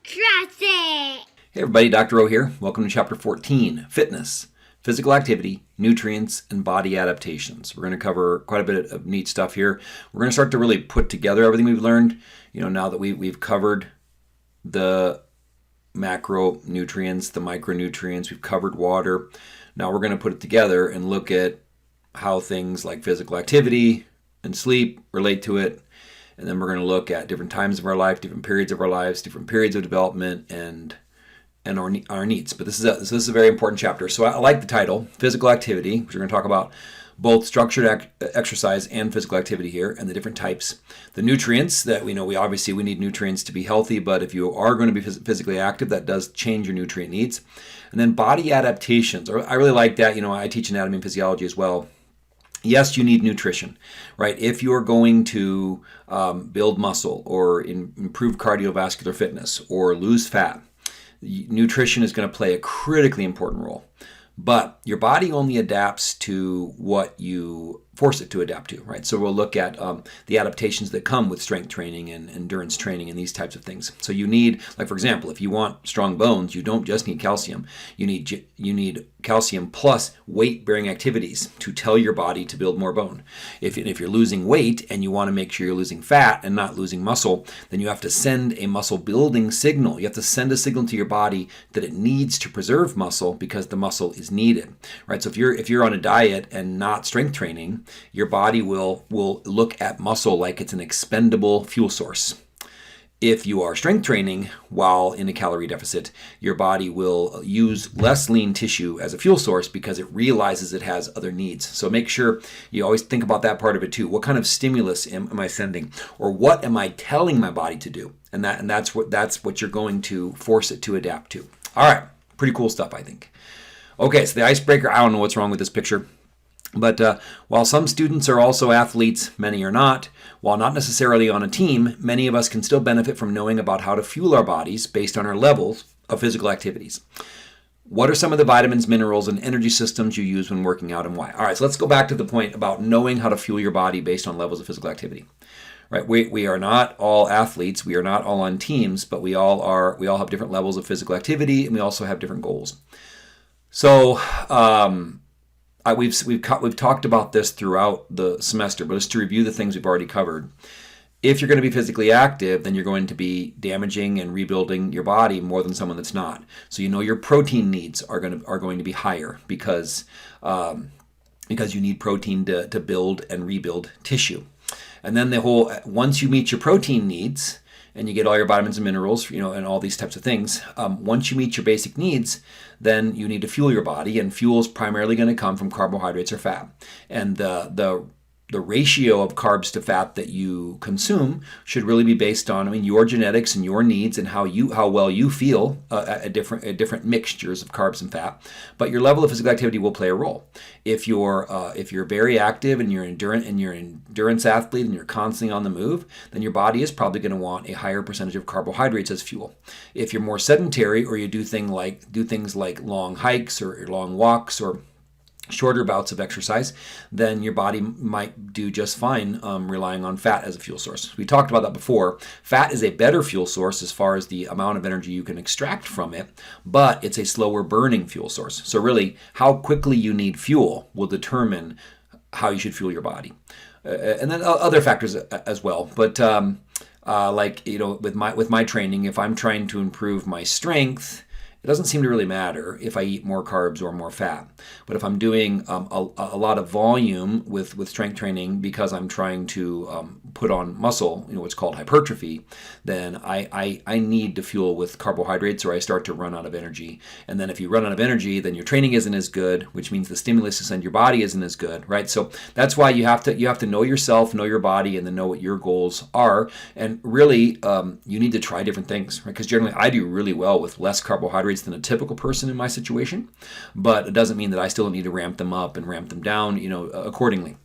Trust it! Hey everybody, Dr. O here. Welcome to Chapter 14, Fitness, Physical Activity, Nutrients, and Body Adaptations. We're going to cover quite a bit of neat stuff here. We're going to start to really put together everything we've learned, now that we've covered the macronutrients, the micronutrients, we've covered water. Now we're going to put it together and look at how things like physical activity and sleep relate to it. And then we're going to look at different times of our life, different periods of our lives, different periods of development, and our needs. But this is a very important chapter. So I like the title, Physical Activity, which we're going to talk about both structured exercise and physical activity here, and the different types. The nutrients that we obviously need nutrients to be healthy, but if you are going to be physically active, that does change your nutrient needs. And then body adaptations. I really like that. I teach anatomy and physiology as well. Yes, you need nutrition, right? If you're going to build muscle or improve cardiovascular fitness or lose fat, nutrition is going to play a critically important role. But your body only adapts to what you force it to adapt to, right? So we'll look at the adaptations that come with strength training and endurance training and these types of things. So you need, like for example, if you want strong bones, you don't just need calcium. You need calcium plus weight-bearing activities to tell your body to build more bone. If you're losing weight and you want to make sure you're losing fat and not losing muscle, then you have to send a muscle-building signal. You have to send a signal to your body that it needs to preserve muscle because the muscle is needed, right? So if you're on a diet and not strength training, your body will look at muscle like it's an expendable fuel source. If you are strength training while in a calorie deficit, your body will use less lean tissue as a fuel source because it realizes it has other needs. So make sure you always think about that part of it too. What kind of stimulus am I sending, or what am I telling my body to do? And that's what you're going to force it to adapt to. All right, pretty cool stuff, I think. Okay, so the icebreaker. I don't know what's wrong with this picture. But while some students are also athletes, many are not. While not necessarily on a team, many of us can still benefit from knowing about how to fuel our bodies based on our levels of physical activities. What are some of the vitamins, minerals, and energy systems you use when working out, and why? All right, so let's go back to the point about knowing how to fuel your body based on levels of physical activity. Right, we are not all athletes, we are not all on teams, but we all have different levels of physical activity, and we also have different goals. So we've talked about this throughout the semester, but just to review the things we've already covered. If you're going to be physically active, then you're going to be damaging and rebuilding your body more than someone that's not. So your protein needs are going to be higher because you need protein to build and rebuild tissue. And then once you meet your protein needs, and you get all your vitamins and minerals, and all these types of things. Once you meet your basic needs, then you need to fuel your body, and fuel is primarily going to come from carbohydrates or fat. And the ratio of carbs to fat that you consume should really be based on, your genetics and your needs and how well you feel at different mixtures of carbs and fat. But your level of physical activity will play a role. If you're very active and you're an endurance athlete and you're constantly on the move, then your body is probably going to want a higher percentage of carbohydrates as fuel. If you're more sedentary or you do things like long hikes or long walks or shorter bouts of exercise, then your body might do just fine relying on fat as a fuel source. We talked about that before. Fat is a better fuel source as far as the amount of energy you can extract from it, but it's a slower burning fuel source. So really, how quickly you need fuel will determine how you should fuel your body. And then other factors as well. But with my training, if I'm trying to improve my strength, it doesn't seem to really matter if I eat more carbs or more fat. But if I'm doing a lot of volume with strength training because I'm trying to put on muscle, what's called hypertrophy, then I need to fuel with carbohydrates or I start to run out of energy. And then if you run out of energy, then your training isn't as good, which means the stimulus to send your body isn't as good, right? So that's why you have to know yourself, know your body, and then know what your goals are. And really, you need to try different things, right? Because generally I do really well with less carbohydrates than a typical person in my situation, but it doesn't mean that I still need to ramp them up and ramp them down, accordingly.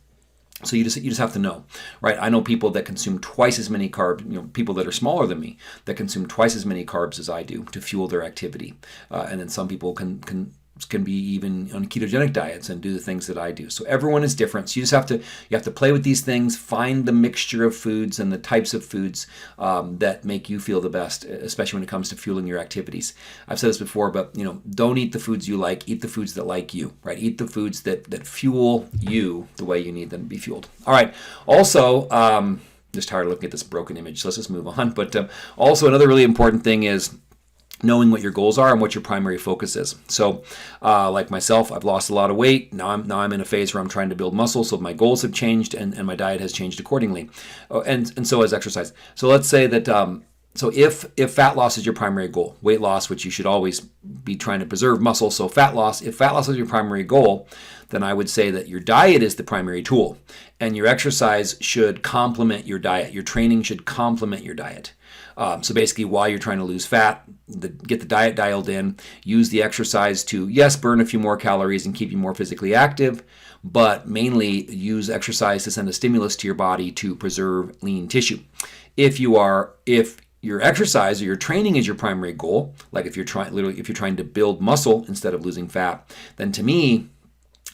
So you just have to know, right? I know people that consume twice as many carbs, people that are smaller than me that consume twice as many carbs as I do to fuel their activity, and then some people can can be even on ketogenic diets and do the things that I do. So everyone is different. So you have to play with these things, find the mixture of foods and the types of foods that make you feel the best, especially when it comes to fueling your activities. I've said this before, but don't eat the foods you like. Eat the foods that like you, right? Eat the foods that fuel you the way you need them to be fueled. All right. Also, just tired of looking at this broken image, so let's just move on. But also another really important thing is knowing what your goals are and what your primary focus is. So like myself, I've lost a lot of weight. Now I'm in a phase where I'm trying to build muscle, so my goals have changed and my diet has changed accordingly. And so has exercise. So let's say that so if fat loss is your primary goal, weight loss, which you should always be trying to preserve muscle, so fat loss, if fat loss is your primary goal, then I would say that your diet is the primary tool and your exercise should complement your diet. Your training should complement your diet. So basically, while you're trying to lose fat, get the diet dialed in, use the exercise to, yes, burn a few more calories and keep you more physically active, but mainly use exercise to send a stimulus to your body to preserve lean tissue. If your exercise or your training is your primary goal, like if you're trying to build muscle instead of losing fat, then to me,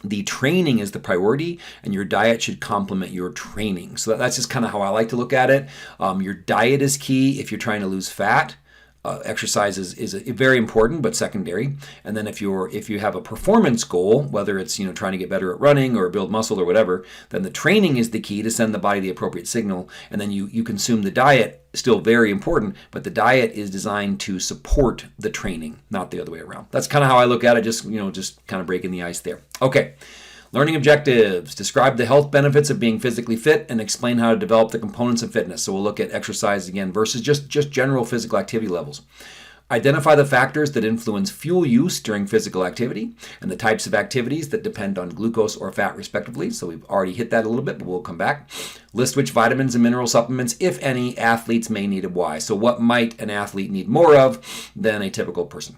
the training is the priority and your diet should complement your training. So that's just kind of how I like to look at it. Your diet is key if you're trying to lose fat. Exercise is very important, but secondary. And then if you have a performance goal, whether it's trying to get better at running or build muscle or whatever, then the training is the key to send the body the appropriate signal. And then you consume the diet, still very important, but the diet is designed to support the training, not the other way around. That's kind of how I look at it. Just kind of breaking the ice there. Okay. Learning objectives. Describe the health benefits of being physically fit and explain how to develop the components of fitness. So we'll look at exercise again versus just general physical activity levels. Identify the factors that influence fuel use during physical activity and the types of activities that depend on glucose or fat respectively. So we've already hit that a little bit, but we'll come back. List which vitamins and mineral supplements, if any, athletes may need and why. So what might an athlete need more of than a typical person?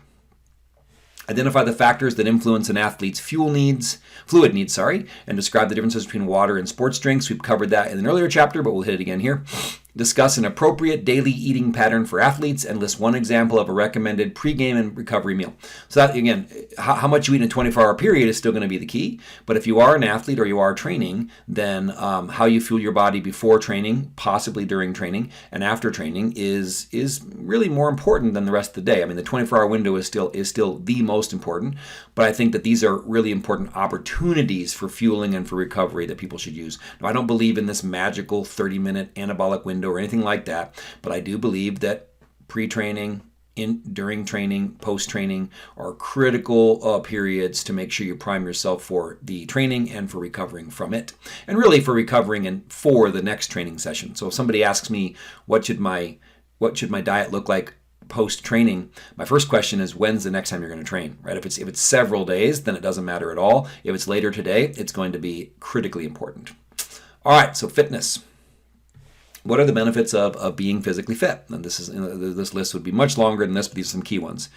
Identify the factors that influence an athlete's fluid needs, and describe the differences between water and sports drinks. We've covered that in an earlier chapter, but we'll hit it again here. Discuss an appropriate daily eating pattern for athletes and list one example of a recommended pregame and recovery meal. So that, again, how much you eat in a 24-hour period is still going to be the key. But if you are an athlete or you are training, then how you fuel your body before training, possibly during training, and after training is really more important than the rest of the day. I mean, the 24-hour window is still the most important. But I think that these are really important opportunities for fueling and for recovery that people should use. Now, I don't believe in this magical 30-minute anabolic window or anything like that, but I do believe that pre-training, during training, post-training are critical periods to make sure you prime yourself for the training and for recovering from it, and really for recovering and for the next training session. So if somebody asks me what should my diet look like post-training, my first question is, when's the next time you're going to train, right? If it's several days, then it doesn't matter at all. If it's later today, it's going to be critically important. All right, so fitness. What are the benefits of being physically fit? And this list would be much longer than this, but these are some key ones.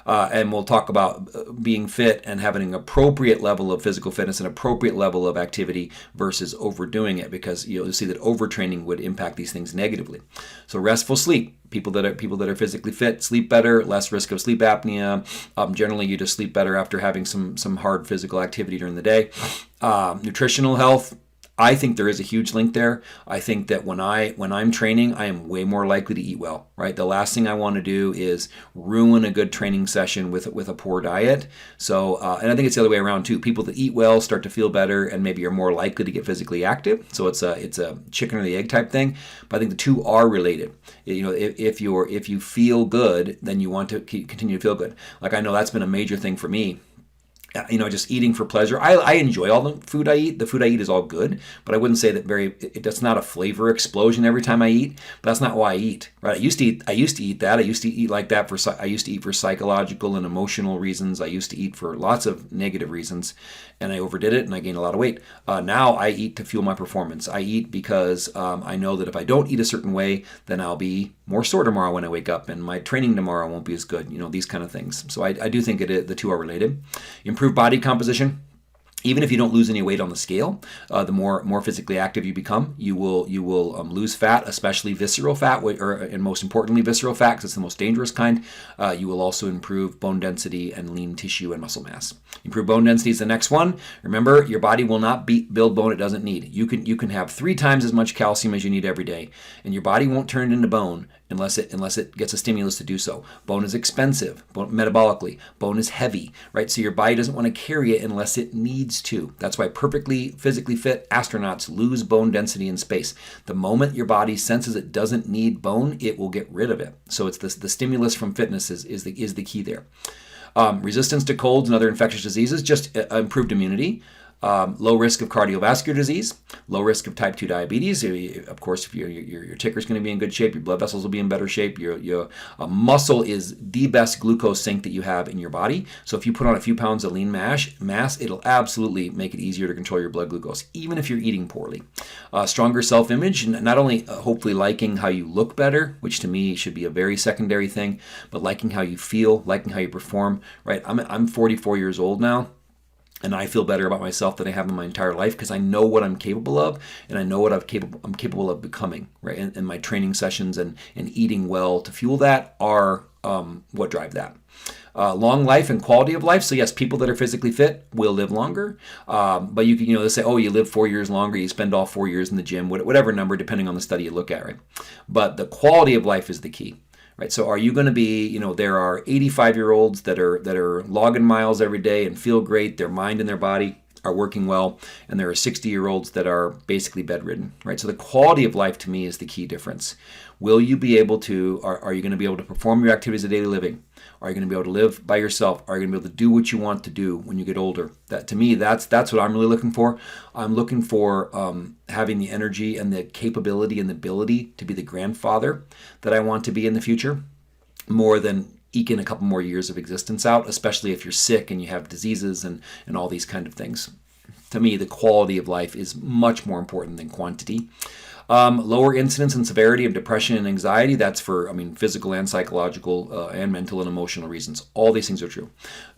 And we'll talk about being fit and having an appropriate level of physical fitness, an appropriate level of activity versus overdoing it, because you'll see that overtraining would impact these things negatively. So restful sleep. People that are physically fit sleep better, less risk of sleep apnea. Generally, you just sleep better after having some hard physical activity during the day. Nutritional health. I think there is a huge link there. I think that when I'm training, I am way more likely to eat well, right? The last thing I want to do is ruin a good training session with a poor diet. So, and I think it's the other way around too. People that eat well start to feel better and maybe are more likely to get physically active. So it's a chicken or the egg type thing. But I think the two are related. If you feel good, then you want to continue to feel good. Like I know that's been a major thing for me. Just eating for pleasure. I enjoy all the food I eat. The food I eat is all good, but I wouldn't say that that's not a flavor explosion every time I eat, but that's not why I eat, right? I used to eat that. I used to eat like that I used to eat for psychological and emotional reasons. I used to eat for lots of negative reasons, and I overdid it and I gained a lot of weight. Now I eat to fuel my performance. I eat because I know that if I don't eat a certain way, then I'll be more sore tomorrow when I wake up, and my training tomorrow won't be as good, these kind of things. So I do think the two are related. Improve body composition. Even if you don't lose any weight on the scale, the more physically active you become, you will lose fat, especially visceral fat, and most importantly visceral fat, because it's the most dangerous kind. You will also improve bone density and lean tissue and muscle mass. Improve bone density is the next one. Remember, your body will not build bone it doesn't need. You can have 3 times as much calcium as you need every day, and your body won't turn it into bone unless it gets a stimulus to do so. Bone is expensive, metabolically. Bone is heavy, right? So your body doesn't want to carry it unless it needs to. That's why perfectly physically fit astronauts lose bone density in space. The moment your body senses it doesn't need bone, it will get rid of it. So it's the stimulus from fitness is the key there. Resistance to colds and other infectious diseases, just improved immunity. Low risk of cardiovascular disease, low risk of type 2 diabetes. Of course, if your ticker is going to be in good shape, your blood vessels will be in better shape. Your muscle is the best glucose sink that you have in your body. So if you put on a few pounds of lean mass, it'll absolutely make it easier to control your blood glucose, even if you're eating poorly. Stronger self-image, not only hopefully liking how you look better, which to me should be a very secondary thing, but liking how you feel, liking how you perform. Right? I'm 44 years old now. And I feel better about myself than I have in my entire life because I know what I'm capable of, and I know what I'm capable of becoming, right? And my training sessions and eating well to fuel that are what drive that. Long life and quality of life. So yes, people that are physically fit will live longer. But you can, they say, oh, you live 4 years longer, you spend all 4 years in the gym, whatever number, depending on the study you look at, right? But the quality of life is the key. Right, so are you going to be, there are 85-year-olds that are logging miles every day and feel great, their mind and their body are working well, and there are 60-year-olds that are basically bedridden, right? So the quality of life to me is the key difference. Will you be able to, are you going to be able to perform your activities of daily living? Are you going to be able to live by yourself? Are you going to be able to do what you want to do when you get older? That to me, that's what I'm really looking for. I'm looking for having the energy and the capability and the ability to be the grandfather that I want to be in the future, more than eking a couple more years of existence out, especially if you're sick and you have diseases and all these kind of things. To me, the quality of life is much more important than quantity. Lower incidence and severity of depression and anxiety. That's for, physical and psychological and mental and emotional reasons. All these things are true.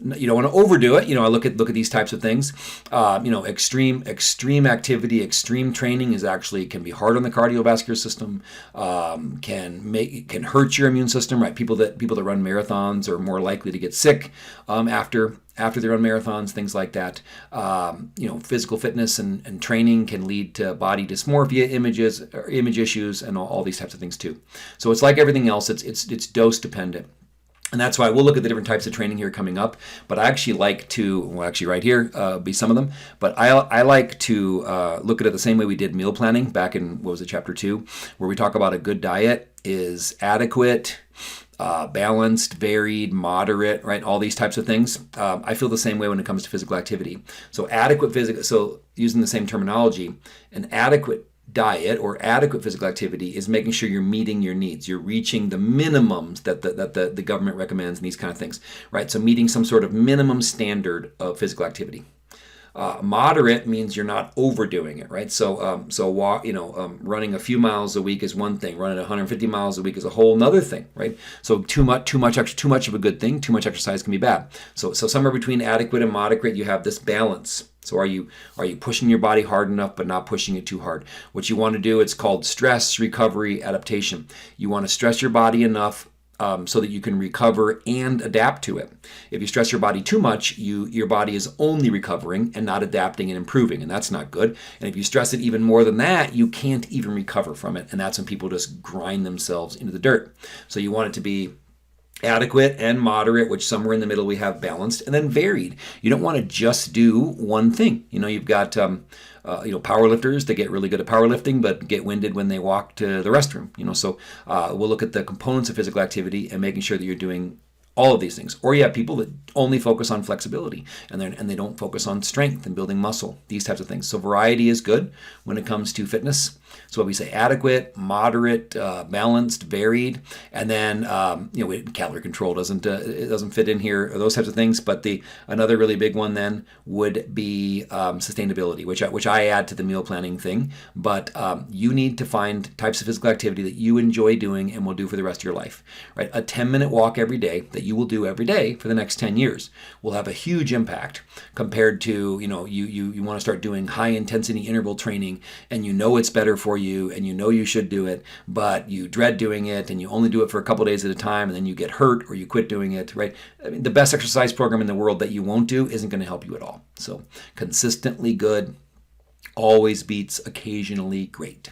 You don't want to overdo it. I look at these types of things. Extreme activity, extreme training can be hard on the cardiovascular system. Can hurt your immune system. Right? People that run marathons are more likely to get sick after they run marathons, things like that. Physical fitness and training can lead to body dysmorphia image issues, and all these types of things too. So it's like everything else, it's dose dependent. And that's why we'll look at the different types of training here coming up. But I actually like to, right here, be some of them. But I like to look at it the same way we did meal planning back in, chapter 2, where we talk about a good diet is adequate, balanced, varied, moderate, right? All these types of things. I feel the same way when it comes to physical activity. So so using the same terminology, an adequate diet or adequate physical activity is making sure you're meeting your needs. You're reaching the minimums that the government recommends and these kind of things, right? So meeting some sort of minimum standard of physical activity. Moderate means you're not overdoing it, right? So running a few miles a week is one thing. Running 150 miles a week is a whole nother thing, right? So too much of a good thing. Too much exercise can be bad. So somewhere between adequate and moderate, you have this balance. So are you pushing your body hard enough but not pushing it too hard? What you want to do, it's called stress, recovery, adaptation. You want to stress your body enough so that you can recover and adapt to it. If you stress your body too much, your body is only recovering and not adapting and improving, and that's not good. And if you stress it even more than that, you can't even recover from it, and that's when people just grind themselves into the dirt. So you want it to be adequate and moderate, which somewhere in the middle we have balanced, and then varied. You don't want to just do one thing. You've got powerlifters that get really good at powerlifting but get winded when they walk to the restroom. So we'll look at the components of physical activity and making sure that you're doing all of these things. Or you have people that only focus on flexibility and they don't focus on strength and building muscle, these types of things. So variety is good when it comes to fitness. So what we say, adequate, moderate, balanced, varied, and then calorie control doesn't fit in here, or those types of things. But another really big one then would be sustainability, which I add to the meal planning thing. But you need to find types of physical activity that you enjoy doing and will do for the rest of your life. Right, a 10-minute walk every day that you will do every day for the next 10 years will have a huge impact compared to, you want to start doing high intensity interval training and you know it's better for you and you know you should do it, but you dread doing it and you only do it for a couple days at a time and then you get hurt or you quit doing it, right? I mean, the best exercise program in the world that you won't do isn't going to help you at all. So consistently good always beats occasionally great.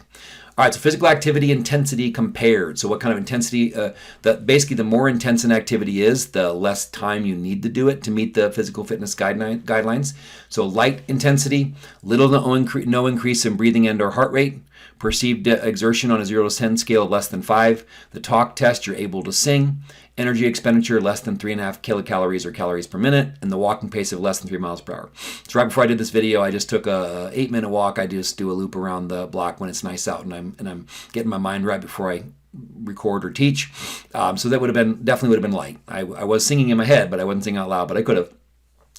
All right, so physical activity intensity compared. So what kind of intensity, basically the more intense an activity is, the less time you need to do it to meet the physical fitness guidelines. So light intensity, little to no increase in breathing and or heart rate, perceived exertion on a 0 to 10 scale of less than 5, the talk test, you're able to sing, energy expenditure less than 3.5 kilocalories or calories per minute, and the walking pace of less than 3 miles per hour. So right before I did this video, I just took a 8-minute walk. I just do a loop around the block when it's nice out, and I'm getting my mind right before I record or teach. So that definitely would have been light. I was singing in my head, but I wasn't singing out loud, but I could have.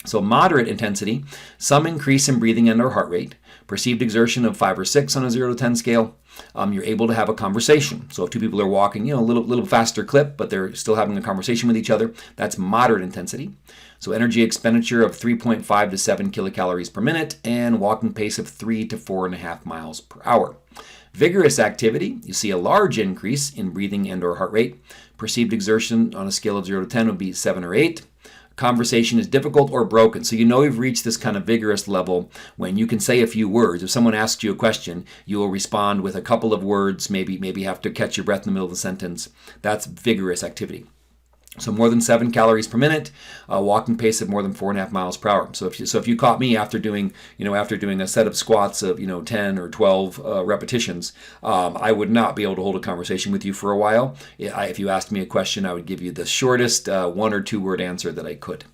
So moderate intensity, some increase in breathing and or heart rate, perceived exertion of 5 or 6 on a 0 to 10 scale. You're able to have a conversation. So if two people are walking, a little faster clip, but they're still having a conversation with each other, that's moderate intensity. So energy expenditure of 3.5 to 7 kilocalories per minute and walking pace of 3 to 4.5 miles per hour. Vigorous activity, you see a large increase in breathing and or heart rate. Perceived exertion on a scale of 0 to 10 would be 7 or 8. Conversation is difficult or broken. So you've reached this kind of vigorous level when you can say a few words. If someone asks you a question, you will respond with a couple of words, maybe have to catch your breath in the middle of the sentence. That's vigorous activity. So more than 7 calories per minute, a walking pace of more than 4.5 miles per hour. So if you caught me after doing a set of squats of 10 or 12 repetitions, I would not be able to hold a conversation with you for a while. If you asked me a question, I would give you the shortest 1 or 2 word answer that I could.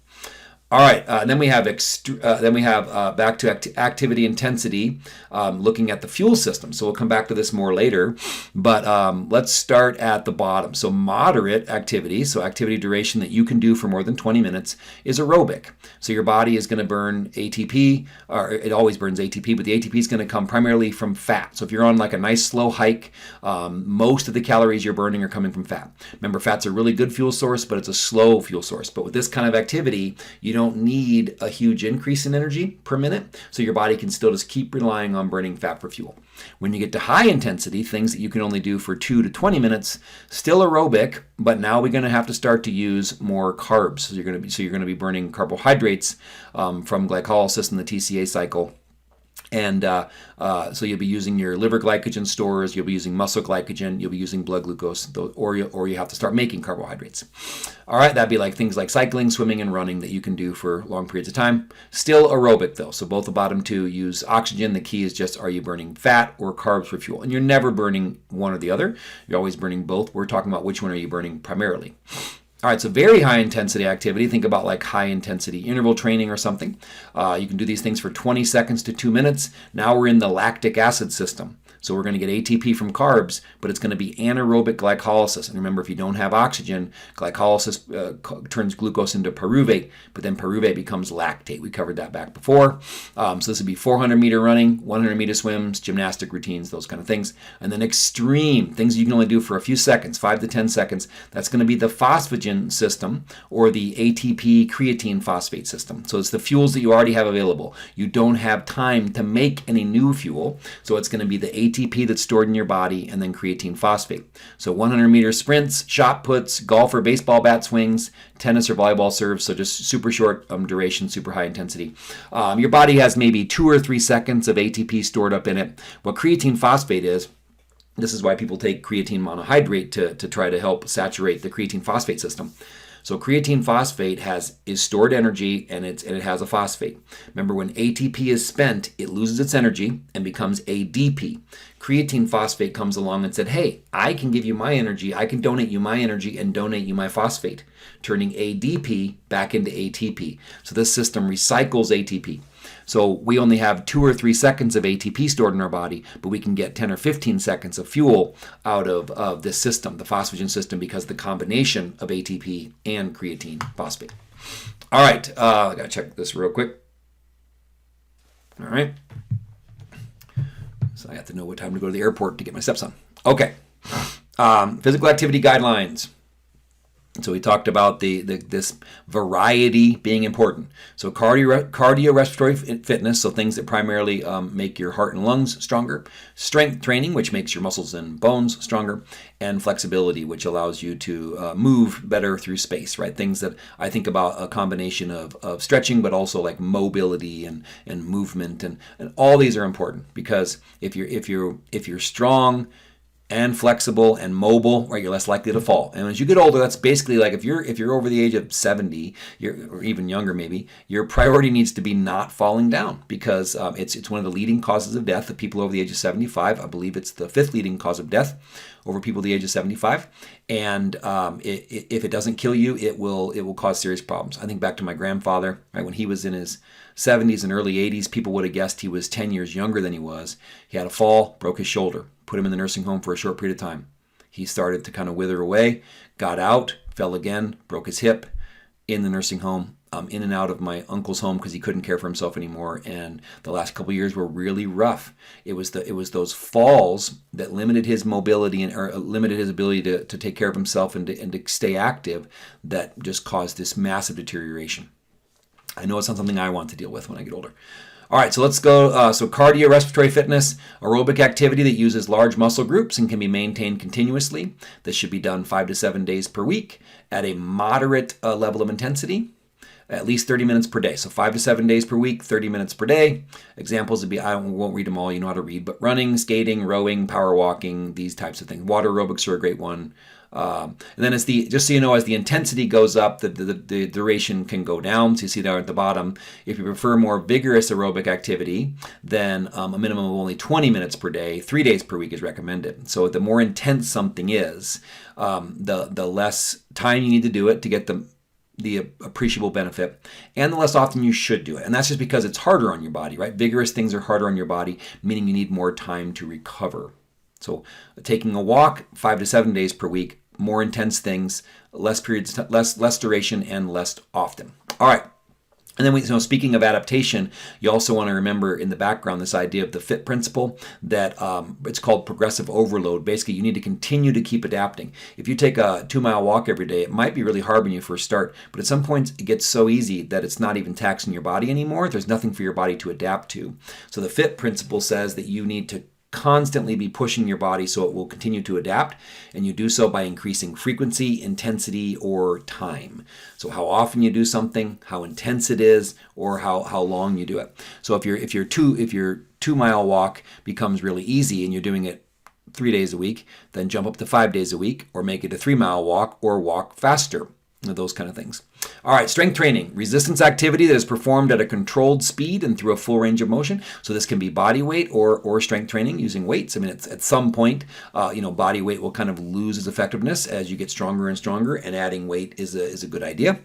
All right, then we have back to activity intensity, looking at the fuel system. So we'll come back to this more later, but let's start at the bottom. So moderate activity, so activity duration that you can do for more than 20 minutes, is aerobic. So your body is going to burn ATP, or it always burns ATP, but the ATP is going to come primarily from fat. So if you're on like a nice slow hike, most of the calories you're burning are coming from fat. Remember, fat's a really good fuel source, but it's a slow fuel source. But with this kind of activity, you don't need a huge increase in energy per minute, so your body can still just keep relying on burning fat for fuel. When you get to high intensity, things that you can only do for 2 to 20 minutes, still aerobic, but now we're going to have to start to use more carbs. So you're going to be burning carbohydrates from glycolysis in the TCA cycle. And so you'll be using your liver glycogen stores, you'll be using muscle glycogen, you'll be using blood glucose, or you have to start making carbohydrates. All right, that'd be like things like cycling, swimming, and running that you can do for long periods of time. Still aerobic though, so both the bottom two use oxygen. The key is just, are you burning fat or carbs for fuel? And you're never burning one or the other. You're always burning both. We're talking about which one are you burning primarily. All right, so very high intensity activity. Think about like high intensity interval training or something. You can do these things for 20 seconds to 2 minutes. Now we're in the lactic acid system. So we're going to get ATP from carbs, but it's going to be anaerobic glycolysis. And remember, if you don't have oxygen, glycolysis turns glucose into pyruvate, but then pyruvate becomes lactate. We covered that back before. So this would be 400-meter running, 100-meter swims, gymnastic routines, those kind of things. And then extreme, things you can only do for a few seconds, 5 to 10 seconds. That's going to be the phosphagen system or the ATP creatine phosphate system. So it's the fuels that you already have available. You don't have time to make any new fuel. So it's going to be the ATP that's stored in your body and then creatine phosphate. So 100-meter sprints, shot puts, golf or baseball bat swings, tennis or volleyball serves, so just super short duration, super high intensity. Your body has maybe 2 or 3 seconds of ATP stored up in it. What creatine phosphate is, this is why people take creatine monohydrate to try to help saturate the creatine phosphate system. So creatine phosphate is stored energy and it has a phosphate. Remember, when ATP is spent, it loses its energy and becomes ADP. Creatine phosphate comes along and said, hey, I can give you my energy, I can donate you my energy and donate you my phosphate, turning ADP back into ATP. So this system recycles ATP. So we only have 2 or 3 seconds of ATP stored in our body, but we can get 10 or 15 seconds of fuel out of this system, the phosphagen system, because the combination of ATP and creatine phosphate. All right, I got to check this real quick. All right. So I have to know what time to go to the airport to get my steps on. Okay. Physical activity guidelines. So we talked about this variety being important. So cardiorespiratory fitness, so things that primarily make your heart and lungs stronger. Strength training, which makes your muscles and bones stronger. And flexibility, which allows you to move better through space, right? Things that I think about a combination of stretching, but also like mobility and movement. And all these are important because if you're strong and flexible and mobile, right, you're less likely to fall. And as you get older, that's basically like if you're over the age of 70, or even younger maybe, your priority needs to be not falling down because it's one of the leading causes of death of people over the age of 75. I believe it's the 5th leading cause of death over people the age of 75. And if it doesn't kill you, it will cause serious problems. I think back to my grandfather, right, when he was in his 70s and early 80s, people would have guessed he was 10 years younger than he was. He had a fall, broke his shoulder, put him in the nursing home for a short period of time. He started to kind of wither away, got out, fell again, broke his hip, in the nursing home, in and out of my uncle's home because he couldn't care for himself anymore. And the last couple of years were really rough. It was those falls that limited his mobility or limited his ability to take care of himself and to stay active that just caused this massive deterioration. I know it's not something I want to deal with when I get older. All right, so let's go. So cardiorespiratory fitness, aerobic activity that uses large muscle groups and can be maintained continuously. This should be done 5 to 7 days per week at a moderate level of intensity, at least 30 minutes per day. So 5 to 7 days per week, 30 minutes per day. Examples would be, I won't read them all, you know how to read, but running, skating, rowing, power walking, these types of things. Water aerobics are a great one. And then as just so you know, as the intensity goes up, the duration can go down. So you see there at the bottom, if you prefer more vigorous aerobic activity, then a minimum of only 20 minutes per day, 3 days per week is recommended. So the more intense something is, the less time you need to do it to get the appreciable benefit, and the less often you should do it. And that's just because it's harder on your body, right? Vigorous things are harder on your body, meaning you need more time to recover. So taking a walk 5 to 7 days per week, more intense things, less periods, less duration, and less often. All right. And then speaking of adaptation, you also want to remember in the background this idea of the FIT principle that it's called progressive overload. Basically, you need to continue to keep adapting. If you take a 2-mile walk every day, it might be really hard when you first start, but at some point it gets so easy that it's not even taxing your body anymore. There's nothing for your body to adapt to. So the FIT principle says that you need to constantly be pushing your body so it will continue to adapt, and you do so by increasing frequency, intensity, or time. So how often you do something, how intense it is, or how long you do it. So if your 2-mile walk becomes really easy and you're doing it 3 days a week, then jump up to 5 days a week, or make it a 3-mile walk, or walk faster. Those kind of things. All right, strength training, resistance activity that is performed at a controlled speed and through a full range of motion. So this can be body weight or strength training using weights. I mean, it's at some point, body weight will kind of lose its effectiveness as you get stronger and stronger, and adding weight is a good idea.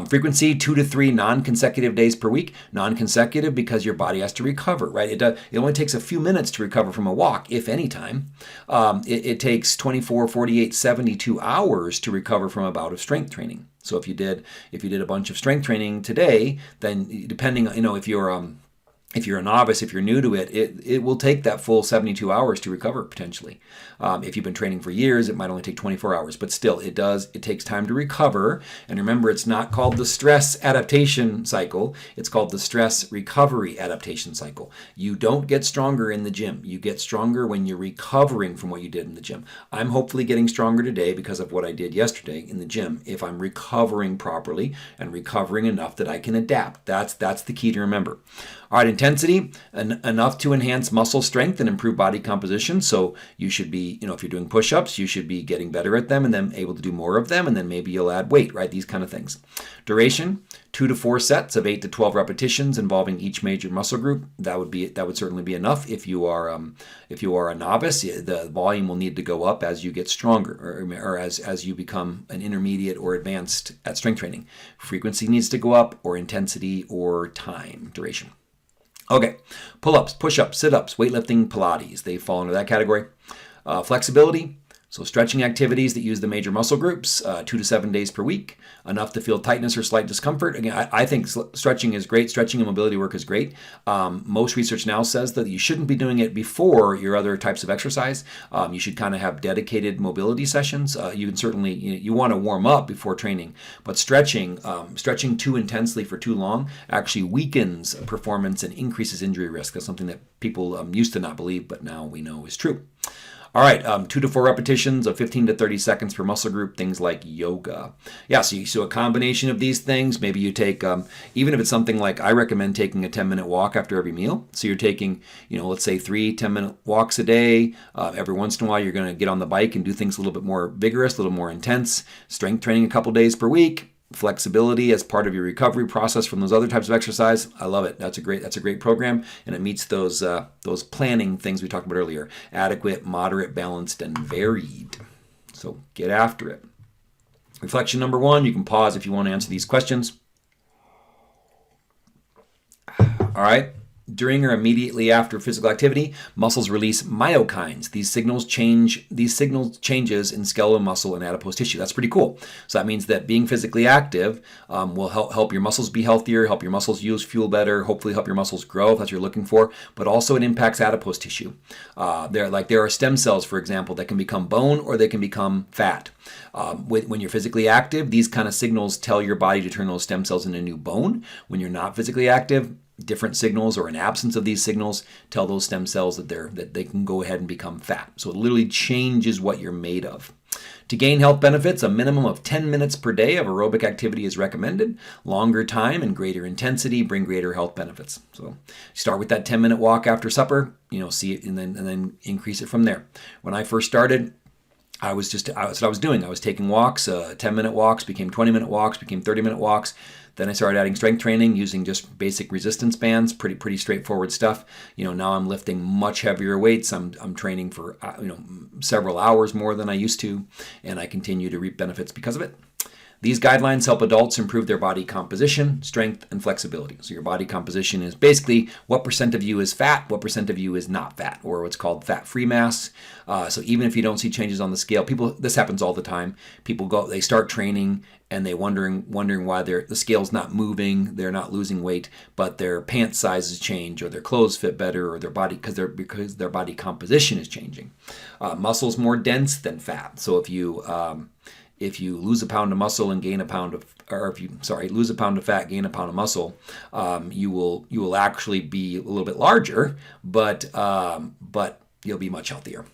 Frequency, 2 to 3 non-consecutive days per week. Non-consecutive because your body has to recover, right? It only takes a few minutes to recover from a walk, if any time. It takes 24, 48, 72 hours to recover from a bout of strength training. So if you did a bunch of strength training today, then depending, if you're a novice, if you're new to it, it will take that full 72 hours to recover potentially. If you've been training for years, it might only take 24 hours, but still it takes time to recover. And remember, it's not called the stress adaptation cycle. It's called the stress recovery adaptation cycle. You don't get stronger in the gym. You get stronger when you're recovering from what you did in the gym. I'm hopefully getting stronger today because of what I did yesterday in the gym, if I'm recovering properly and recovering enough that I can adapt. That's the key to remember. All right, intensity, enough to enhance muscle strength and improve body composition. So you should be, if you're doing push-ups, you should be getting better at them and then able to do more of them, and then maybe you'll add weight, right? These kind of things. Duration, 2 to 4 sets of 8 to 12 repetitions involving each major muscle group. That would certainly be enough. If you are a novice, the volume will need to go up as you get stronger, or as you become an intermediate or advanced at strength training. Frequency needs to go up, or intensity, or time duration. Okay, pull-ups, push-ups, sit-ups, weightlifting, Pilates. They fall into that category. Flexibility, So stretching activities that use the major muscle groups, 2 to 7 days per week, enough to feel tightness or slight discomfort. Again, I think stretching is great. Stretching and mobility work is great. Most research now says that you shouldn't be doing it before your other types of exercise. You should kind of have dedicated mobility sessions. You can certainly, you want to warm up before training, but stretching too intensely for too long actually weakens performance and increases injury risk. That's something that people used to not believe, but now we know is true. All right, 2 to 4 repetitions of 15 to 30 seconds per muscle group, things like yoga. Yeah, so a combination of these things, maybe you take, even if it's something like, I recommend taking a 10-minute walk after every meal. So you're taking, let's say 3 10-minute walks a day. Every once in a while, you're going to get on the bike and do things a little bit more vigorous, a little more intense. Strength training a couple days per week. Flexibility as part of your recovery process from those other types of exercise. I love it. That's a great program, and it meets those planning things we talked about earlier: adequate, moderate, balanced, and varied. So get after it. Reflection number 1. You can pause if you want to answer these questions. All right. During or immediately after physical activity, muscles release myokines. These signals changes in skeletal muscle and adipose tissue. That's pretty cool. So that means that being physically active will help your muscles be healthier, help your muscles use fuel better, hopefully help your muscles grow if that's what you're looking for, but also it impacts adipose tissue. There are stem cells, for example, that can become bone or they can become fat. When you're physically active, these kind of signals tell your body to turn those stem cells into new bone. When you're not physically active, different signals or an absence of these signals tell those stem cells that they can go ahead and become fat. So it literally changes what you're made of. To gain health benefits, a minimum of 10 minutes per day of aerobic activity is recommended. Longer time and greater intensity bring greater health benefits. So start with that 10-minute walk after supper, see it, and then increase it from there. When I first started, that's what I was doing. I was taking walks, 10-minute walks, became 20-minute walks, became 30-minute walks. Then I started adding strength training using just basic resistance bands, pretty straightforward stuff. Now I'm lifting much heavier weights. I'm training for several hours more than I used to, and I continue to reap benefits because of it. These guidelines help adults improve their body composition, strength, and flexibility. So your body composition is basically what percent of you is fat, what percent of you is not fat, or what's called fat-free mass. So even if you don't see changes on the scale, this happens all the time. People they start training and they wondering why the scale's not moving, they're not losing weight, but their pant sizes change, or their clothes fit better, or their body because their body composition is changing. Muscle's more dense than fat. So if you lose a pound of muscle and gain a pound of, lose a pound of fat, gain a pound of muscle, you will actually be a little bit larger, but you'll be much healthier.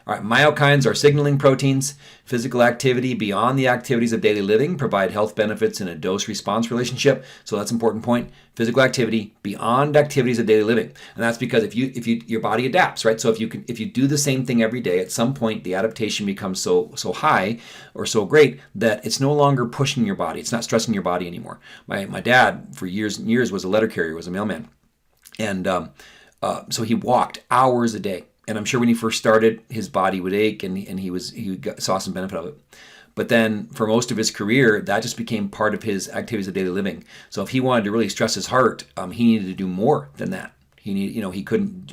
All right, myokines are signaling proteins. Physical activity beyond the activities of daily living provide health benefits in a dose-response relationship. So that's an important point. Physical activity beyond activities of daily living, and that's because if your body adapts, right? So if you do the same thing every day, at some point the adaptation becomes so high or so great that it's no longer pushing your body. It's not stressing your body anymore. My dad for years and years was a letter carrier, was a mailman, and so he walked hours a day. And I'm sure when he first started, his body would ache, and he saw some benefit of it. But then for most of his career, that just became part of his activities of daily living. So if he wanted to really stress his heart, he needed to do more than that. He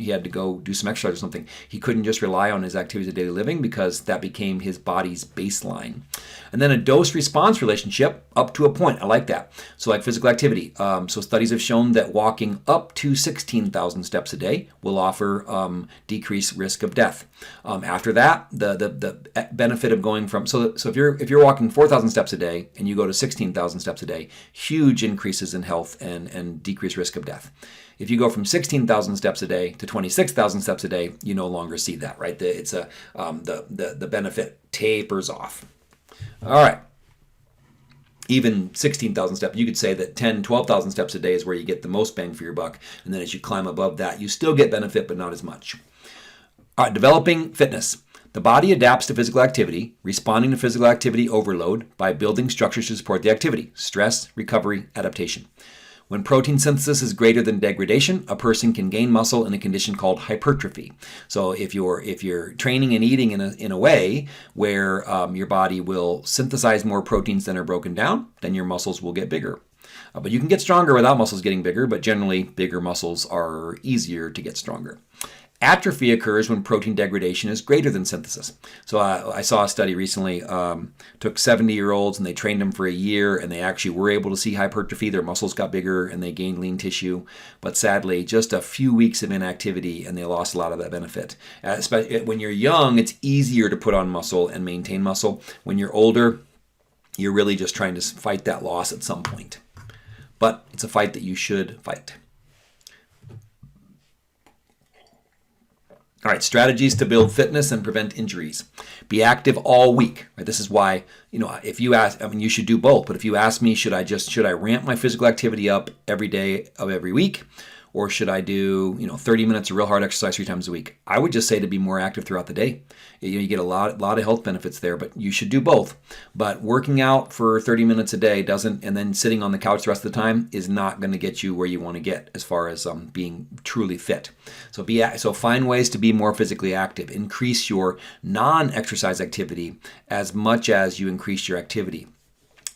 had to go do some exercise or something. He couldn't just rely on his activities of daily living because that became his body's baseline. And then a dose-response relationship up to a point. I like that. So like physical activity. So studies have shown that walking up to 16,000 steps a day will offer decreased risk of death. After that, the benefit of going from, so if you're walking 4,000 steps a day and you go to 16,000 steps a day, huge increases in health and decreased risk of death. If you go from 16,000 steps a day to 26,000 steps a day, you no longer see that, right? The benefit tapers off. All right. Even 16,000 steps, you could say that 10, 12,000 steps a day is where you get the most bang for your buck. And then as you climb above that, you still get benefit, but not as much. All right, developing fitness. The body adapts to physical activity, responding to physical activity overload by building structures to support the activity: stress, recovery, adaptation. When protein synthesis is greater than degradation, a person can gain muscle in a condition called hypertrophy. So if you're training and eating in a way where your body will synthesize more proteins than are broken down, then your muscles will get bigger. But you can get stronger without muscles getting bigger, but generally bigger muscles are easier to get stronger. Atrophy occurs when protein degradation is greater than synthesis. So I saw a study recently, took 70-year-olds and they trained them for a year, and they actually were able to see hypertrophy. Their muscles got bigger and they gained lean tissue. But sadly, just a few weeks of inactivity and they lost a lot of that benefit. Especially when you're young, it's easier to put on muscle and maintain muscle. When you're older, you're really just trying to fight that loss at some point. But it's a fight that you should fight. All right, strategies to build fitness and prevent injuries. Be active all week. Right? This is why, if you ask, you should do both. But if you ask me, should I ramp my physical activity up every day of every week? Or should I do, 30 minutes of real hard exercise 3 times a week? I would just say to be more active throughout the day. You get a lot of health benefits there, but you should do both. But working out for 30 minutes a day and then sitting on the couch the rest of the time is not going to get you where you want to get as far as being truly fit. So find ways to be more physically active. Increase your non-exercise activity as much as you increase your activity.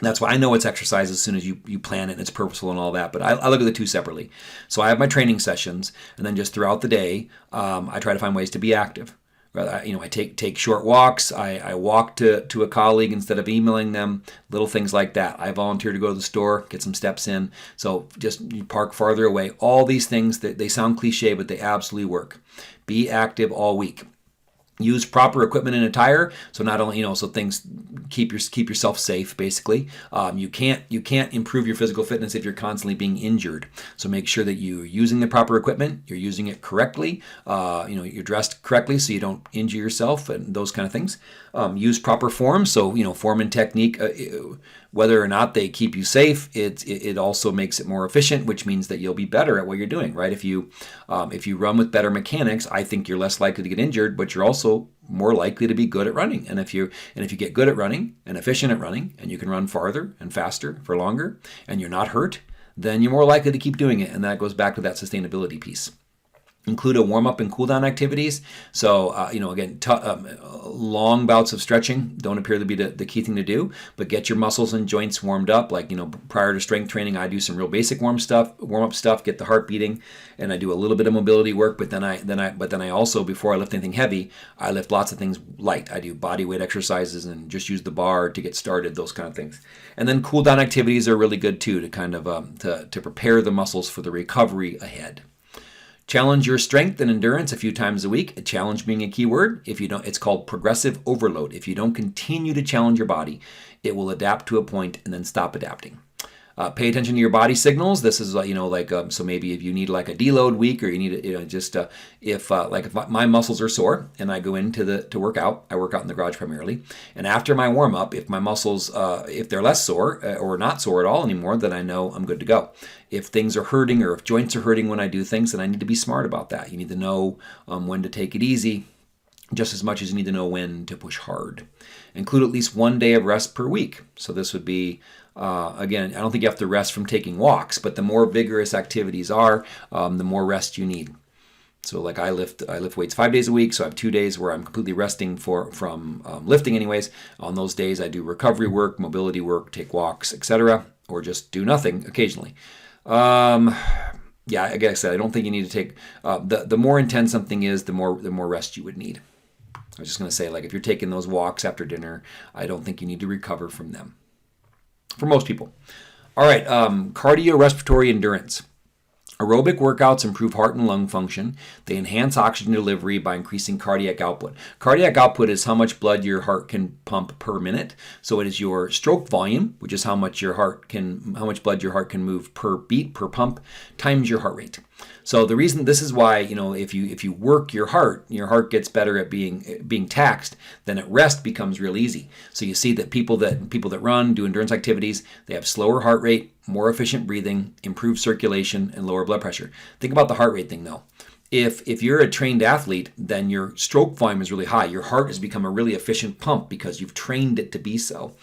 That's why I know it's exercise as soon as you plan it and it's purposeful and all that, but I look at the two separately. So I have my training sessions, and then just throughout the day, I try to find ways to be active. I take short walks. I walk to a colleague instead of emailing them, little things like that. I volunteer to go to the store, get some steps in. So just you park farther away. All these things, they sound cliche, but they absolutely work. Be active all week. Use proper equipment and attire. So not only, so things keep yourself safe, basically. You can't improve your physical fitness if you're constantly being injured. So make sure that you're using the proper equipment, you're using it correctly, you're dressed correctly so you don't injure yourself and those kind of things. Use proper form. So, form and technique, whether or not they keep you safe, it also makes it more efficient, which means that you'll be better at what you're doing, right? If you run with better mechanics, I think you're less likely to get injured, but you're also more likely to be good at running. And if you get good at running and efficient at running, and you can run farther and faster for longer, and you're not hurt, then you're more likely to keep doing it. And that goes back to that sustainability piece. Include a warm-up and cool-down activities. So, again, long bouts of stretching don't appear to be the key thing to do, but get your muscles and joints warmed up. Like, prior to strength training, I do some real basic warm-up stuff, get the heart beating, and I do a little bit of mobility work. But then I also, before I lift anything heavy, I lift lots of things light. I do body weight exercises and just use the bar to get started, those kind of things. And then cool-down activities are really good too to kind of to prepare the muscles for the recovery ahead. Challenge your strength and endurance a few times a week. A challenge being a key word. If you don't, it's called progressive overload. If you don't continue to challenge your body, it will adapt to a point and then stop adapting. Pay attention to your body signals. This is so maybe if you need like a deload week, or you need if my muscles are sore and I go to work out, I work out in the garage primarily, and after my warm up, if my muscles if they're less sore or not sore at all anymore, then I know I'm good to go. If things are hurting or if joints are hurting when I do things, then I need to be smart about that. You need to know when to take it easy, just as much as you need to know when to push hard. Include at least 1 day of rest per week. So this would be, again, I don't think you have to rest from taking walks, but the more vigorous activities are, the more rest you need. So like I lift weights 5 days a week, so I have 2 days where I'm completely resting from lifting anyways. On those days I do recovery work, mobility work, take walks, etc., or just do nothing occasionally. Yeah, like I said, I don't think you need to take, the more intense something is, the more rest you would need. I was just going to say, like, if you're taking those walks after dinner, I don't think you need to recover from them. For most people. All right, cardiorespiratory endurance. Aerobic workouts improve heart and lung function. They enhance oxygen delivery by increasing cardiac output. Cardiac output is how much blood your heart can pump per minute. So it is your stroke volume, which is how much blood your heart can move per beat, per pump, times your heart rate. So the reason, this is why, if you work your heart gets better at being taxed. Then at rest becomes real easy. So you see that people that run, do endurance activities, they have slower heart rate, more efficient breathing, improved circulation, and lower blood pressure. Think about the heart rate thing though. If you're a trained athlete, then your stroke volume is really high. Your heart has become a really efficient pump because you've trained it to be so.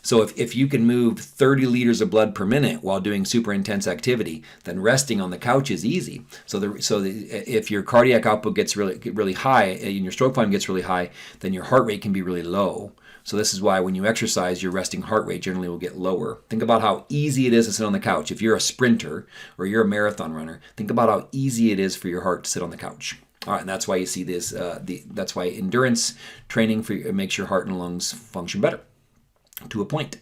So if you can move 30 liters of blood per minute while doing super intense activity, then resting on the couch is easy. If your cardiac output gets really high and your stroke volume gets really high, then your heart rate can be really low. So this is why when you exercise, your resting heart rate generally will get lower. Think about how easy it is to sit on the couch. If you're a sprinter or you're a marathon runner, think about how easy it is for your heart to sit on the couch. All right, and that's why you see this. That's why endurance training makes your heart and lungs function better, to a point.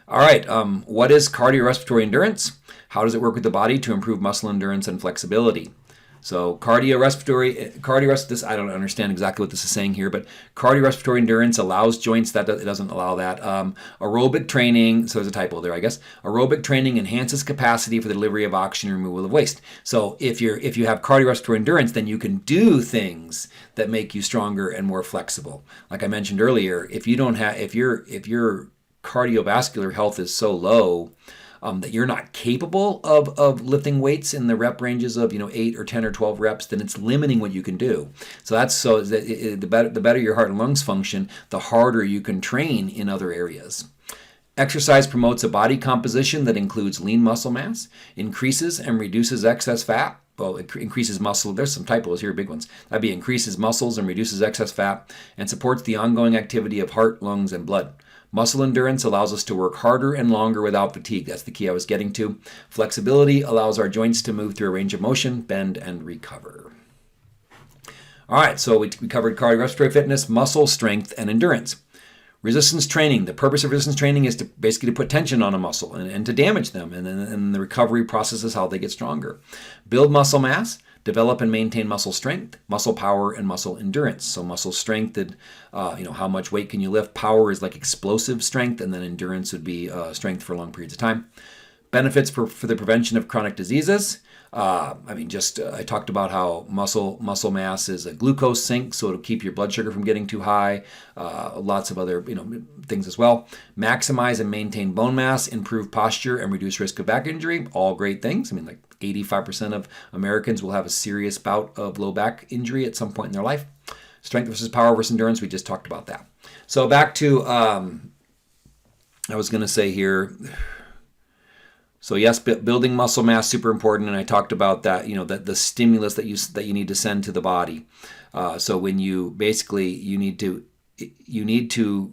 All right, what is cardiorespiratory endurance? How does it work with the body to improve muscle endurance and flexibility? So this, I don't understand exactly what this is saying here, but cardiorespiratory endurance allows joints, it doesn't allow that. Aerobic training, so there's a typo there, I guess. Aerobic training enhances capacity for the delivery of oxygen and removal of waste. So if you have cardiorespiratory endurance, then you can do things that make you stronger and more flexible. Like I mentioned earlier, if your cardiovascular health is so low, that you're not capable of lifting weights in the rep ranges of 8 or 10 or 12 reps, then it's limiting what you can do. So the better your heart and lungs function, the harder you can train in other areas. Exercise promotes a body composition that includes lean muscle mass, increases and reduces excess fat. Well, it increases muscle. There's some typos here, big ones. That'd be increases muscles and reduces excess fat, and supports the ongoing activity of heart, lungs, and blood. Muscle endurance allows us to work harder and longer without fatigue. That's the key I was getting to. Flexibility allows our joints to move through a range of motion, bend, and recover. All right, so we covered cardiorespiratory fitness, muscle strength, and endurance. Resistance training. The purpose of resistance training is to basically put tension on a muscle and to damage them, and the recovery process is how they get stronger. Build muscle mass. Develop and maintain muscle strength, muscle power, and muscle endurance. So muscle strength, how much weight can you lift? Power is like explosive strength, and then endurance would be strength for long periods of time. Benefits for the prevention of chronic diseases. I talked about how muscle mass is a glucose sink, so it'll keep your blood sugar from getting too high. Lots of other things as well. Maximize and maintain bone mass, improve posture, and reduce risk of back injury. All great things. 85% of Americans will have a serious bout of low back injury at some point in their life. Strength versus power versus endurance, we just talked about that. So back to, I was going to say here, so yes, building muscle mass, super important, and I talked about that, that the stimulus that you need to send to the body. So when you need to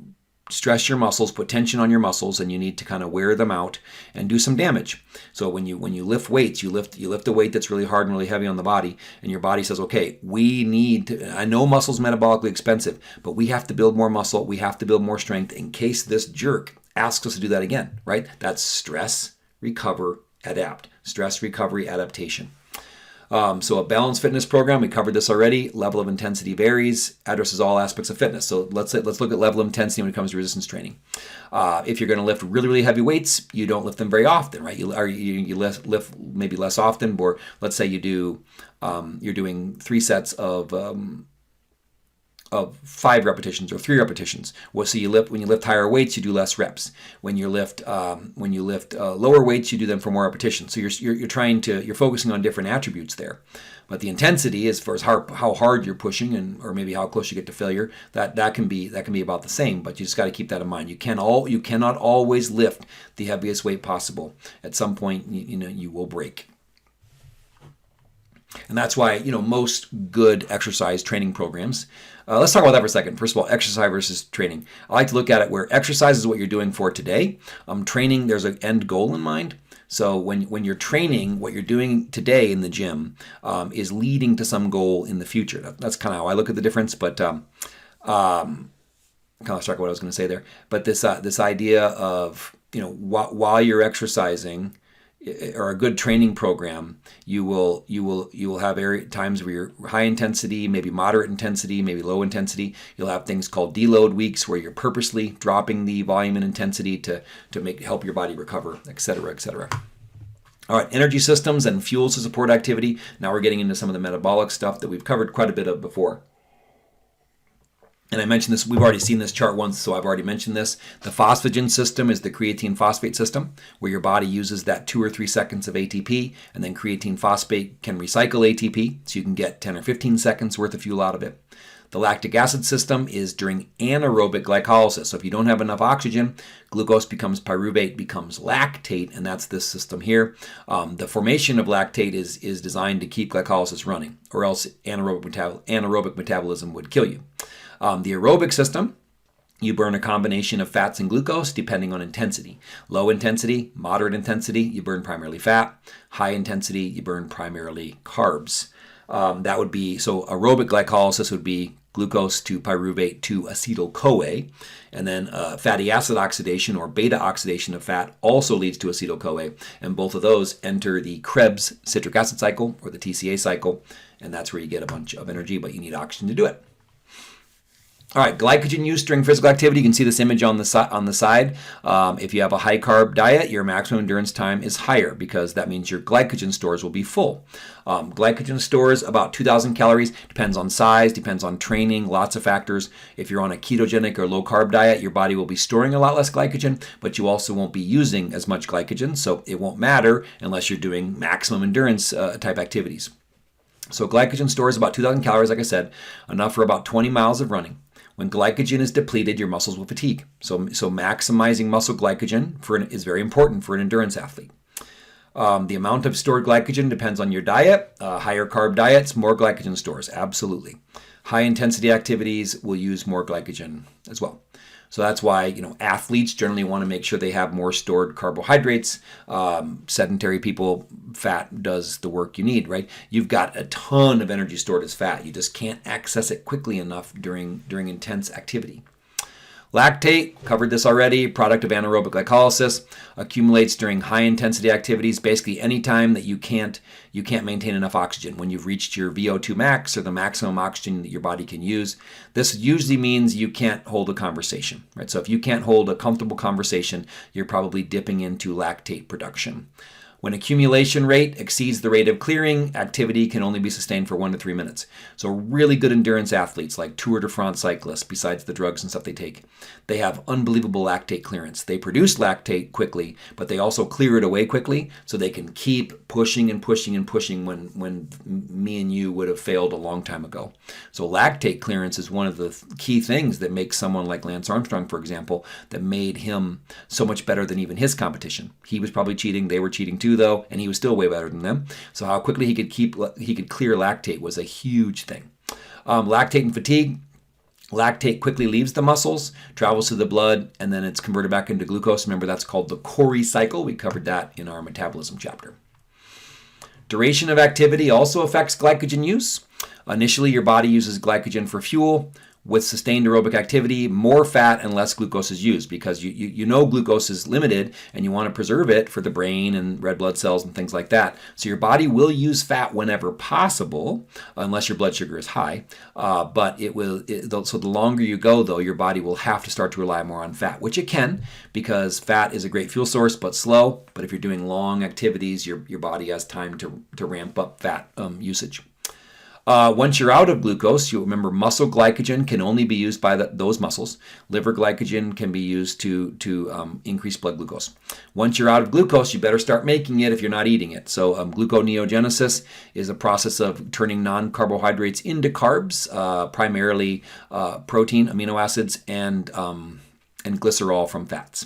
stress your muscles, put tension on your muscles, and you need to kind of wear them out and do some damage. So when you lift weights, you lift a weight that's really hard and really heavy on the body, and your body says, okay, I know muscle's metabolically expensive, but we have to build more muscle, we have to build more strength in case this jerk asks us to do that again, right? That's stress, recover, adapt. Stress, recovery, adaptation. So a balanced fitness program, we covered this already. Level of intensity varies, addresses all aspects of fitness. So let's look at level of intensity when it comes to resistance training. If you're going to lift really, really heavy weights, you don't lift them very often, right? You lift maybe less often, or let's say you're doing 3 sets of 5 repetitions or 3 repetitions. Well, so when you lift higher weights, you do less reps. When you lift lower weights, you do them for more repetitions. So you're focusing on different attributes there. But the intensity, as far as how hard you're pushing, or maybe how close you get to failure, that can be about the same. But you just got to keep that in mind. You cannot always lift the heaviest weight possible. At some point, you will break. And that's why, most good exercise training programs, let's talk about that for a second. First of all, exercise versus training. I like to look at it where exercise is what you're doing for today. Training, there's an end goal in mind. So when you're training, what you're doing today in the gym is leading to some goal in the future. That's kind of how I look at the difference, but kind of struck what I was going to say there. But this idea of, while you're exercising, or a good training program, you will have times where you're high intensity, maybe moderate intensity, maybe low intensity. You'll have things called deload weeks where you're purposely dropping the volume and intensity to help your body recover, et cetera, et cetera. All right, energy systems and fuels to support activity. Now we're getting into some of the metabolic stuff that we've covered quite a bit of before. And I mentioned this, we've already seen this chart once, so I've already mentioned this. The phosphagen system is the creatine phosphate system, where your body uses that 2 or 3 seconds of ATP, and then creatine phosphate can recycle ATP, so you can get 10 or 15 seconds worth of fuel out of it. The lactic acid system is during anaerobic glycolysis. So if you don't have enough oxygen, glucose becomes pyruvate, becomes lactate, and that's this system here. The formation of lactate is designed to keep glycolysis running, or else anaerobic metabolism would kill you. The aerobic system, you burn a combination of fats and glucose depending on intensity. Low intensity, moderate intensity, you burn primarily fat. High intensity, you burn primarily carbs. That would be, so aerobic glycolysis would be glucose to pyruvate to acetyl-CoA. And then fatty acid oxidation or beta oxidation of fat also leads to acetyl-CoA. And both of those enter the Krebs citric acid cycle or the TCA cycle. And that's where you get a bunch of energy, but you need oxygen to do it. All right, glycogen use during physical activity. You can see this image on the side. If you have a high carb diet, your maximum endurance time is higher because that means your glycogen stores will be full. Glycogen stores about 2,000 calories. Depends on size, depends on training, lots of factors. If you're on a ketogenic or low carb diet, your body will be storing a lot less glycogen, but you also won't be using as much glycogen, so it won't matter unless you're doing maximum endurance type activities. So glycogen stores about 2,000 calories, like I said, enough for about 20 miles of running. When glycogen is depleted, your muscles will fatigue. So maximizing muscle glycogen is very important for an endurance athlete. The amount of stored glycogen depends on your diet. Higher carb diets, more glycogen stores, absolutely. High intensity activities will use more glycogen as well. So that's why, athletes generally want to make sure they have more stored carbohydrates. Sedentary people, fat does the work you need, right? You've got a ton of energy stored as fat. You just can't access it quickly enough during intense activity. Lactate, covered this already, product of anaerobic glycolysis, accumulates during high-intensity activities, basically any time that you can't maintain enough oxygen. When you've reached your VO2 max or the maximum oxygen that your body can use, this usually means you can't hold a conversation, right? So if you can't hold a comfortable conversation, you're probably dipping into lactate production. When accumulation rate exceeds the rate of clearing, activity can only be sustained for 1 to 3 minutes. So really good endurance athletes like Tour de France cyclists, besides the drugs and stuff they take, they have unbelievable lactate clearance. They produce lactate quickly, but they also clear it away quickly so they can keep pushing and pushing and pushing when me and you would have failed a long time ago. So lactate clearance is one of the key things that makes someone like Lance Armstrong, for example, that made him so much better than even his competition. He was probably cheating, they were cheating too, though, and he was still way better than them. So how quickly he could clear lactate was a huge thing. Lactate and fatigue. Lactate quickly leaves the muscles, travels to the blood, and then it's converted back into glucose. Remember, that's called the Cori cycle. We covered that in our metabolism chapter. Duration of activity also affects glycogen use. Initially, your body uses glycogen for fuel. With sustained aerobic activity, more fat and less glucose is used because you know glucose is limited and you want to preserve it for the brain and red blood cells and things like that. So your body will use fat whenever possible, unless your blood sugar is high. But so the longer you go, though, your body will have to start to rely more on fat, which it can because fat is a great fuel source, but slow. But if you're doing long activities, your body has time to ramp up fat usage. Once you're out of glucose, you'll remember muscle glycogen can only be used by those muscles. Liver glycogen can be used to increase blood glucose. Once you're out of glucose, you better start making it if you're not eating it. So gluconeogenesis is a process of turning non-carbohydrates into carbs, primarily protein, amino acids, and glycerol from fats.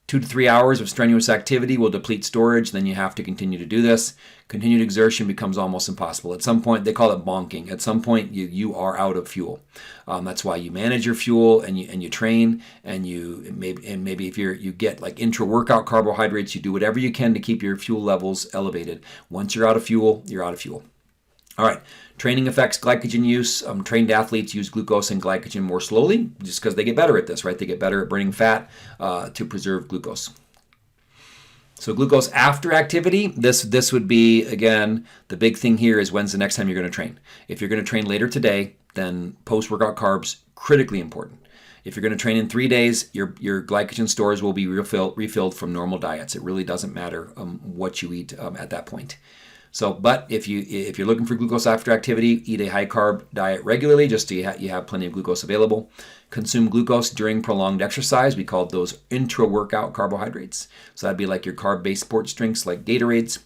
2 to 3 hours of strenuous activity will deplete storage. Then you have to continue to do this. Continued exertion becomes almost impossible. At some point, they call it bonking. At some point, you are out of fuel. That's why you manage your fuel and you train and maybe if you get like intra-workout carbohydrates, you do whatever you can to keep your fuel levels elevated. Once you're out of fuel, you're out of fuel. All right, training affects glycogen use. Trained athletes use glucose and glycogen more slowly just because they get better at this, right? They get better at burning fat to preserve glucose. So glucose after activity, this would be, again, the big thing here is when's the next time you're going to train. If you're going to train later today, then post-workout carbs, critically important. If you're going to train in 3 days, your glycogen stores will be refilled from normal diets. It really doesn't matter what you eat at that point. So, but if you're looking for glucose after activity, eat a high carb diet regularly, just so you have plenty of glucose available. Consume glucose during prolonged exercise. We call those intra-workout carbohydrates. So that'd be like your carb-based sports drinks like Gatorades.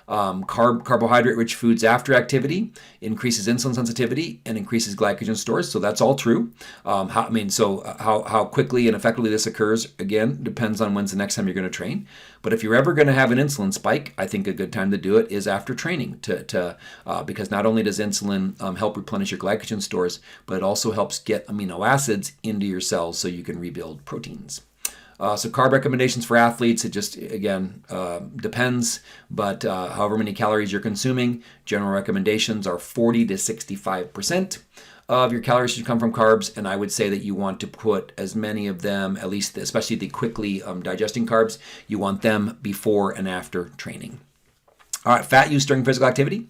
Carbohydrate-rich foods after activity increases insulin sensitivity and increases glycogen stores. So that's all true. How quickly and effectively this occurs, again, depends on when's the next time you're going to train. But if you're ever going to have an insulin spike, I think a good time to do it is after training because not only does insulin help replenish your glycogen stores, but it also helps get amino acids into your cells so you can rebuild proteins. So carb recommendations for athletes, it just, again, depends, but however many calories you're consuming, general recommendations are 40 to 65% of your calories should come from carbs, and I would say that you want to put as many of them, at least especially the quickly digesting carbs, you want them before and after training. All right, fat use during physical activity.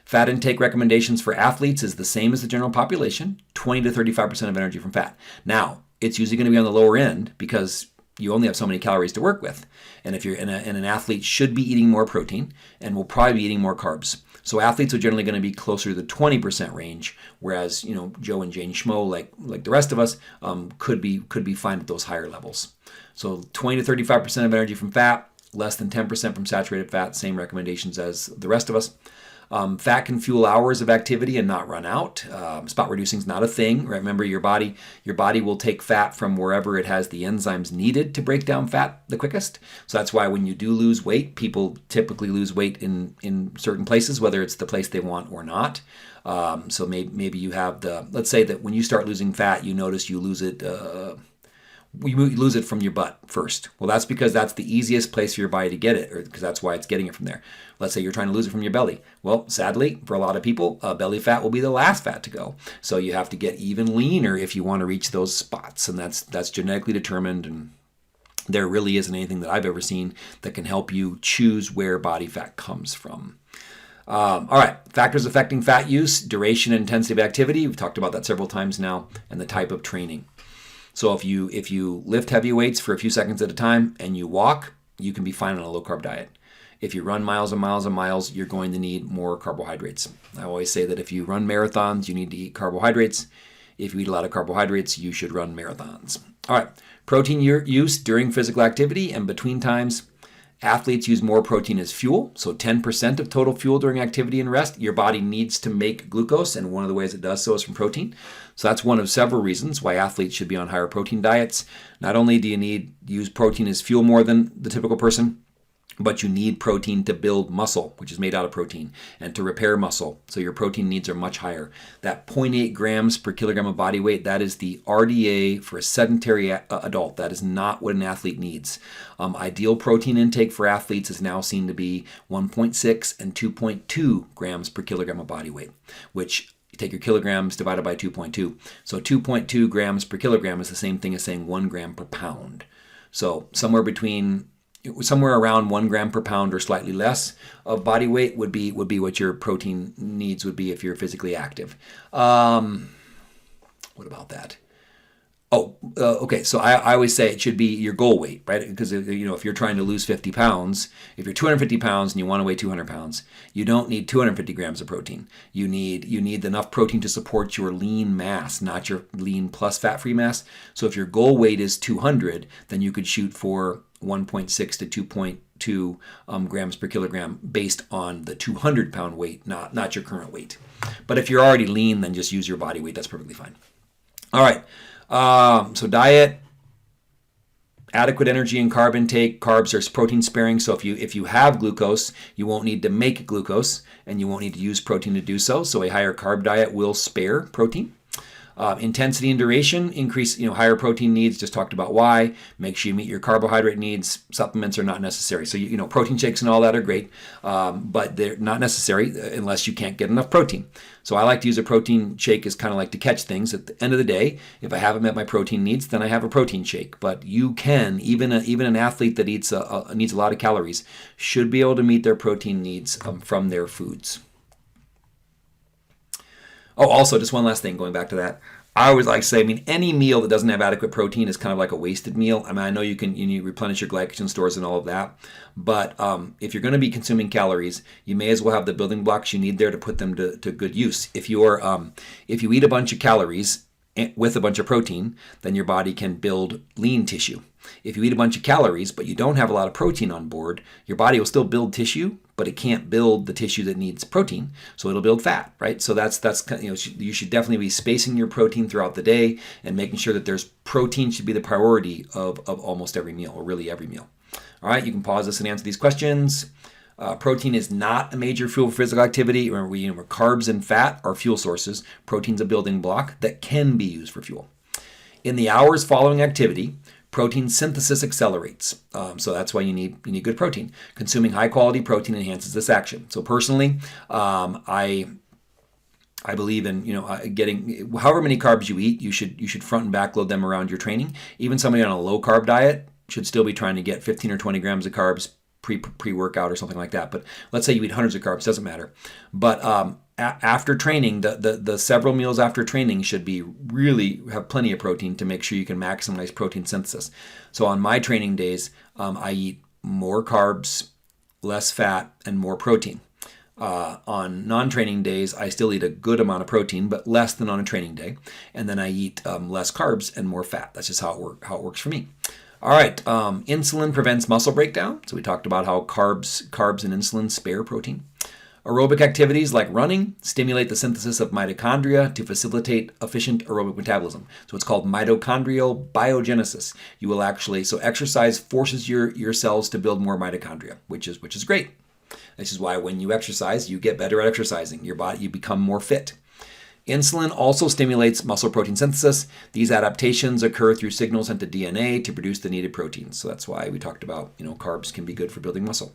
Fat intake recommendations for athletes is the same as the general population, 20 to 35% of energy from fat. Now, it's usually going to be on the lower end because you only have so many calories to work with. And if you're an athlete should be eating more protein and will probably be eating more carbs. So athletes are generally going to be closer to the 20% range, whereas Joe and Jane Schmo, like the rest of us, could be fine at those higher levels. So 20 to 35% of energy from fat, less than 10% from saturated fat, same recommendations as the rest of us. Fat can fuel hours of activity and not run out. Spot reducing is not a thing. Remember, your body will take fat from wherever it has the enzymes needed to break down fat the quickest. So that's why when you do lose weight, people typically lose weight in certain places, whether it's the place they want or not. So maybe you have let's say that when you start losing fat, you notice you lose it. You lose it from your butt first. Well, that's because that's the easiest place for your body to get it, or because that's why it's getting it from there. Let's say you're trying to lose it from your belly. Well, sadly, for a lot of people, belly fat will be the last fat to go. So you have to get even leaner if you want to reach those spots, and that's genetically determined, and there really isn't anything that I've ever seen that can help you choose where body fat comes from. All right, factors affecting fat use, duration and intensity of activity. We've talked about that several times now, and the type of training. So if you lift heavy weights for a few seconds at a time and you walk, you can be fine on a low-carb diet. If you run miles and miles and miles, you're going to need more carbohydrates. I always say that if you run marathons, you need to eat carbohydrates. If you eat a lot of carbohydrates, you should run marathons. All right, protein use during physical activity and between times. Athletes use more protein as fuel, so 10% of total fuel during activity and rest. Your body needs to make glucose, and one of the ways it does so is from protein. So that's one of several reasons why athletes should be on higher protein diets. Not only do you use protein as fuel more than the typical person, but you need protein to build muscle, which is made out of protein, and to repair muscle. So your protein needs are much higher. That 0.8 grams per kilogram of body weight, that is the RDA for a sedentary adult. That is not what an athlete needs. Ideal protein intake for athletes is now seen to be 1.6 and 2.2 grams per kilogram of body weight, which you take your kilograms divided by 2.2. So 2.2 grams per kilogram is the same thing as saying 1 gram per pound. So somewhere around 1 gram per pound or slightly less of body weight would be what your protein needs would be if you're physically active. What about that? Okay. So I always say it should be your goal weight, right? Because if you're trying to lose 50 pounds, if you're 250 pounds and you want to weigh 200 pounds, you don't need 250 grams of protein. You need enough protein to support your lean mass, not your lean plus fat-free mass. So if your goal weight is 200, then you could shoot for 1.6 to 2.2 grams per kilogram based on the 200 pound weight, not your current weight. But if you're already lean, then just use your body weight. That's perfectly fine. All right. So diet, adequate energy and carb intake. Carbs are protein sparing. So if you have glucose, you won't need to make glucose and you won't need to use protein to do so. So a higher carb diet will spare protein. Intensity and duration, increase, higher protein needs, just talked about why. Make sure you meet your carbohydrate needs. Supplements are not necessary. So, protein shakes and all that are great, but they're not necessary unless you can't get enough protein. So I like to use a protein shake as kind of like to catch things. At the end of the day, if I haven't met my protein needs, then I have a protein shake. But you can, even an athlete that needs a lot of calories, should be able to meet their protein needs from their foods. Oh, also, just one last thing, going back to that. I always like to say, any meal that doesn't have adequate protein is kind of like a wasted meal. I know you need to replenish your glycogen stores and all of that, but if you're going to be consuming calories, you may as well have the building blocks you need there to put them to good use. If you eat a bunch of calories with a bunch of protein, then your body can build lean tissue. If you eat a bunch of calories, but you don't have a lot of protein on board, your body will still build tissue, but it can't build the tissue that needs protein, so it'll build fat, right? So that's you should definitely be spacing your protein throughout the day and making sure that there's protein should be the priority of almost every meal, or really every meal. All right, you can pause this and answer these questions. Protein is not a major fuel for physical activity. Remember, carbs and fat are fuel sources. Protein's a building block that can be used for fuel. In the hours following activity, Protein synthesis accelerates. So that's why you need good protein. Consuming high quality protein enhances this action. So personally, I believe in getting however many carbs you eat. You should front and back load them around your training. Even somebody on a low carb diet should still be trying to get 15 or 20 grams of carbs pre-workout or something like that. But let's say you eat hundreds of carbs, doesn't matter. But after training, the several meals after training should be really have plenty of protein to make sure you can maximize protein synthesis. So on my training days, I eat more carbs, less fat, and more protein. On non-training days, I still eat a good amount of protein, but less than on a training day. And then I eat less carbs and more fat. That's just how it works for me. All right, insulin prevents muscle breakdown. So we talked about how carbs and insulin spare protein. Aerobic activities like running stimulate the synthesis of mitochondria to facilitate efficient aerobic metabolism. So it's called mitochondrial biogenesis. You will so exercise forces your cells to build more mitochondria, which is great. This is why when you exercise, you get better at exercising. You become more fit. Insulin also stimulates muscle protein synthesis. These adaptations occur through signals sent to DNA to produce the needed proteins. So that's why we talked about, carbs can be good for building muscle.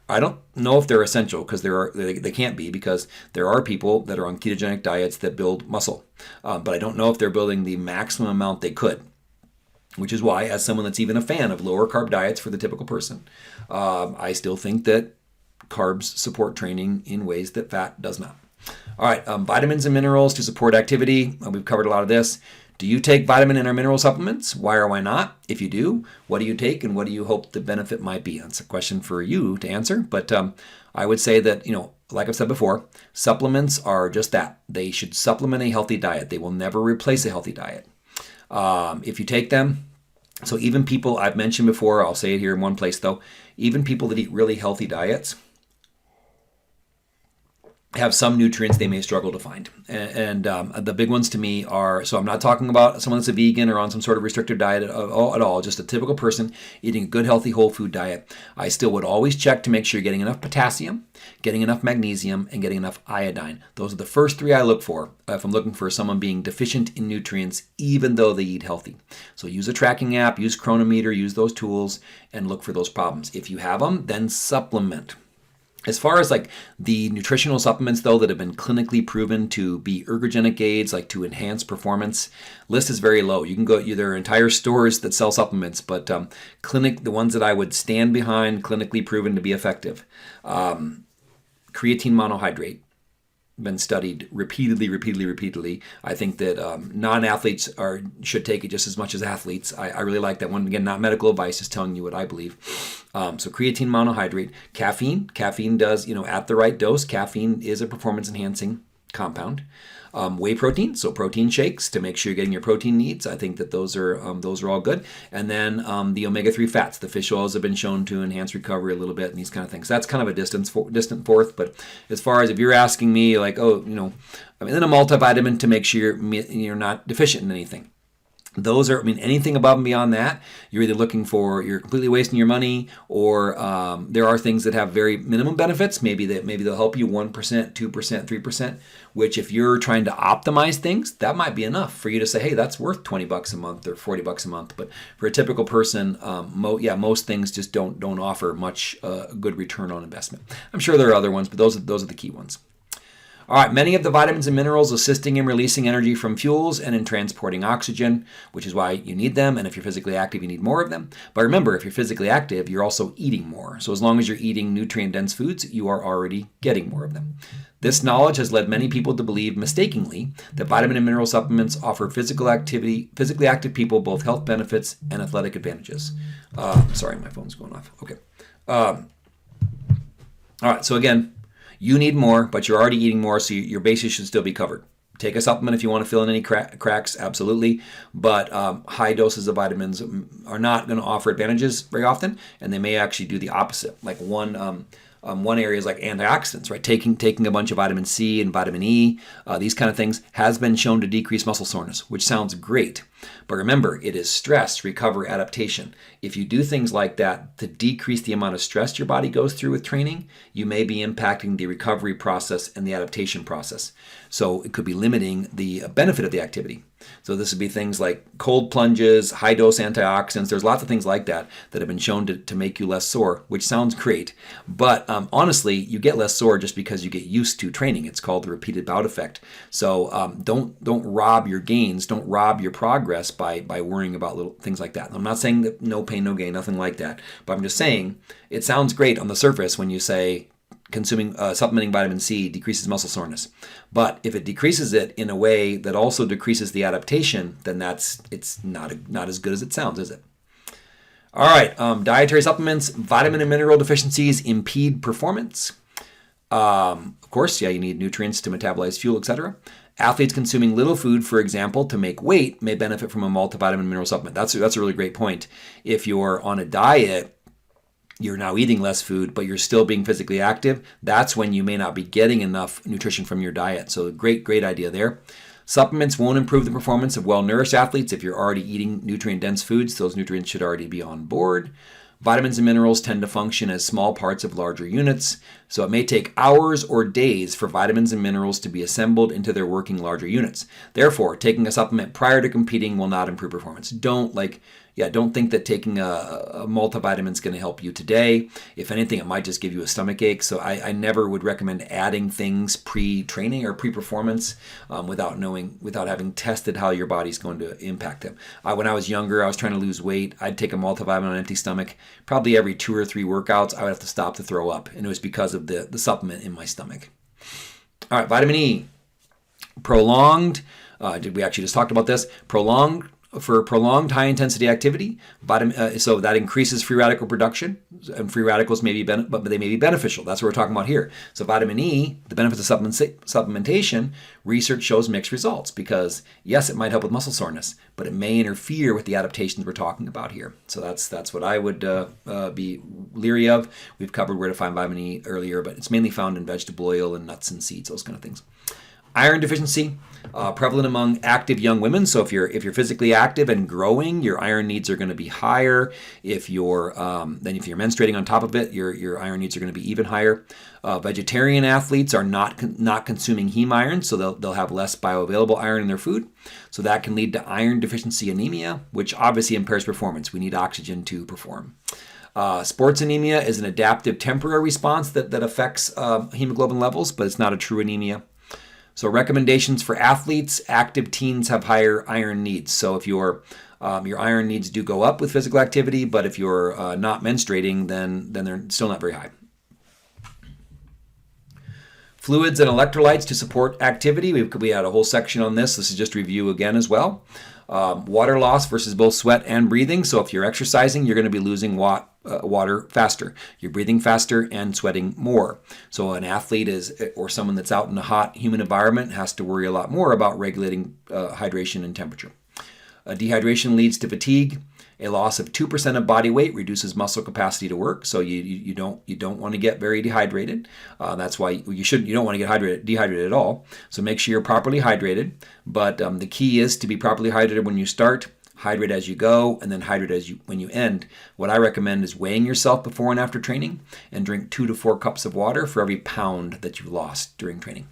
I don't know if they're essential because they can't be, because there are people that are on ketogenic diets that build muscle. But I don't know if they're building the maximum amount they could, which is why, as someone that's even a fan of lower carb diets for the typical person, I still think that carbs support training in ways that fat does not. All right, vitamins and minerals to support activity. We've covered a lot of this. Do you take vitamin and or mineral supplements? Why or why not? If you do, what do you take and what do you hope the benefit might be? That's a question for you to answer. But I would say that, like I've said before, supplements are just that. They should supplement a healthy diet. They will never replace a healthy diet. If you take them, so even people I've mentioned before, I'll say it here in one place though, even people that eat really healthy diets have some nutrients they may struggle to find. And the big ones to me are, so I'm not talking about someone that's a vegan or on some sort of restrictive diet at all, just a typical person eating a good, healthy, whole food diet. I still would always check to make sure you're getting enough potassium, getting enough magnesium, and getting enough iodine. Those are the first three I look for if I'm looking for someone being deficient in nutrients, even though they eat healthy. So use a tracking app, use Chronometer, use those tools, and look for those problems. If you have them, then supplement. As far as like the nutritional supplements though that have been clinically proven to be ergogenic aids, like to enhance performance, list is very low. You can go, there are entire stores that sell supplements, but the ones that I would stand behind, clinically proven to be effective. Creatine monohydrate, been studied repeatedly. I think that non-athletes should take it just as much as athletes. I really like that one. Again, not medical advice, just telling you what I believe. So creatine monohydrate. Caffeine does, at the right dose, caffeine is a performance enhancing compound. Whey protein, so protein shakes to make sure you're getting your protein needs. I think that those are all good. And then the omega-3 fats, the fish oils have been shown to enhance recovery a little bit and these kind of things. That's kind of a distant fourth. But as far as if you're asking me, like, then a multivitamin to make sure you're not deficient in anything. Those are, anything above and beyond that, you're either you're completely wasting your money, or there are things that have very minimum benefits. Maybe they'll help you 1%, 2%, 3%, which if you're trying to optimize things, that might be enough for you to say, hey, that's worth $20 a month or $40 a month. But for a typical person, most things just don't offer much good return on investment. I'm sure there are other ones, but those are the key ones. All right, many of the vitamins and minerals assisting in releasing energy from fuels and in transporting oxygen, which is why you need them. And if you're physically active, you need more of them. But remember, if you're physically active, you're also eating more. So as long as you're eating nutrient-dense foods, you are already getting more of them. This knowledge has led many people to believe mistakenly that vitamin and mineral supplements offer physically active people both health benefits and athletic advantages. Sorry, my phone's going off. Okay. All right, so again, you need more, but you're already eating more, so your bases should still be covered. Take a supplement if you want to fill in any cracks, absolutely. But high doses of vitamins are not going to offer advantages very often, and they may actually do the opposite. Like one area is like antioxidants, right? Taking a bunch of vitamin C and vitamin E, these kind of things has been shown to decrease muscle soreness, which sounds great. But remember, it is stress, recovery, adaptation. If you do things like that to decrease the amount of stress your body goes through with training, you may be impacting the recovery process and the adaptation process. So it could be limiting the benefit of the activity. So this would be things like cold plunges, high-dose antioxidants. There's lots of things like that that have been shown to make you less sore, which sounds great. But honestly, you get less sore just because you get used to training. It's called the repeated bout effect. So don't rob your gains, don't rob your progress by worrying about little things like that. I'm not saying that no pain, no gain, nothing like that. But I'm just saying it sounds great on the surface when you say supplementing vitamin C decreases muscle soreness. But if it decreases it in a way that also decreases the adaptation, then it's not as good as it sounds, is it? All right, dietary supplements, vitamin and mineral deficiencies impede performance. Of course, yeah, you need nutrients to metabolize fuel, etc. Athletes consuming little food, for example, to make weight may benefit from a multivitamin mineral supplement. That's a really great point. If you're on a diet, you're now eating less food, but you're still being physically active, that's when you may not be getting enough nutrition from your diet. So great idea there. Supplements won't improve the performance of well-nourished athletes. If you're already eating nutrient-dense foods, those nutrients should already be on board. Vitamins and minerals tend to function as small parts of larger units, so it may take hours or days for vitamins and minerals to be assembled into their working larger units. Therefore, taking a supplement prior to competing will not improve performance. Don't think that taking a multivitamin is going to help you today. If anything, it might just give you a stomach ache. So I never would recommend adding things pre-training or pre-performance without having tested how your body's going to impact them. When I was younger, I was trying to lose weight. I'd take a multivitamin on an empty stomach. Probably every 2 or 3 workouts, I would have to stop to throw up. And it was because of the supplement in my stomach. All right, vitamin E. Prolonged, we actually just talked about this, for prolonged high-intensity activity, so that increases free radical production, and free radicals may be but they may be beneficial. That's what we're talking about here. So vitamin E, the benefits of supplementation, research shows mixed results because, yes, it might help with muscle soreness, but it may interfere with the adaptations we're talking about here. So that's what I would be leery of. We've covered where to find vitamin E earlier, but it's mainly found in vegetable oil and nuts and seeds, those kind of things. Iron deficiency, prevalent among active young women. So if you're physically active and growing, your iron needs are going to be higher. If you're menstruating on top of it, your iron needs are going to be even higher. Vegetarian athletes are not consuming heme iron, so they'll have less bioavailable iron in their food. So that can lead to iron deficiency anemia, which obviously impairs performance. We need oxygen to perform. Sports anemia is an adaptive temporary response that affects hemoglobin levels, but it's not a true anemia. So recommendations for athletes: active teens have higher iron needs. So if your iron needs do go up with physical activity, but if you're not menstruating, then they're still not very high. Fluids and electrolytes to support activity. We had a whole section on this. This is just review again as well. Water loss versus both sweat and breathing. So if you're exercising, you're going to be losing water faster. You're breathing faster and sweating more. So an athlete or someone that's out in a hot, humid environment has to worry a lot more about regulating hydration and temperature. Dehydration leads to fatigue. A loss of 2% of body weight reduces muscle capacity to work. So you don't want to get very dehydrated. That's why you don't want to get dehydrated at all. So make sure you're properly hydrated. But the key is to be properly hydrated when you start, hydrate as you go, and then hydrate when you end. What I recommend is weighing yourself before and after training, and drink 2 to 4 cups of water for every pound that you've lost during training.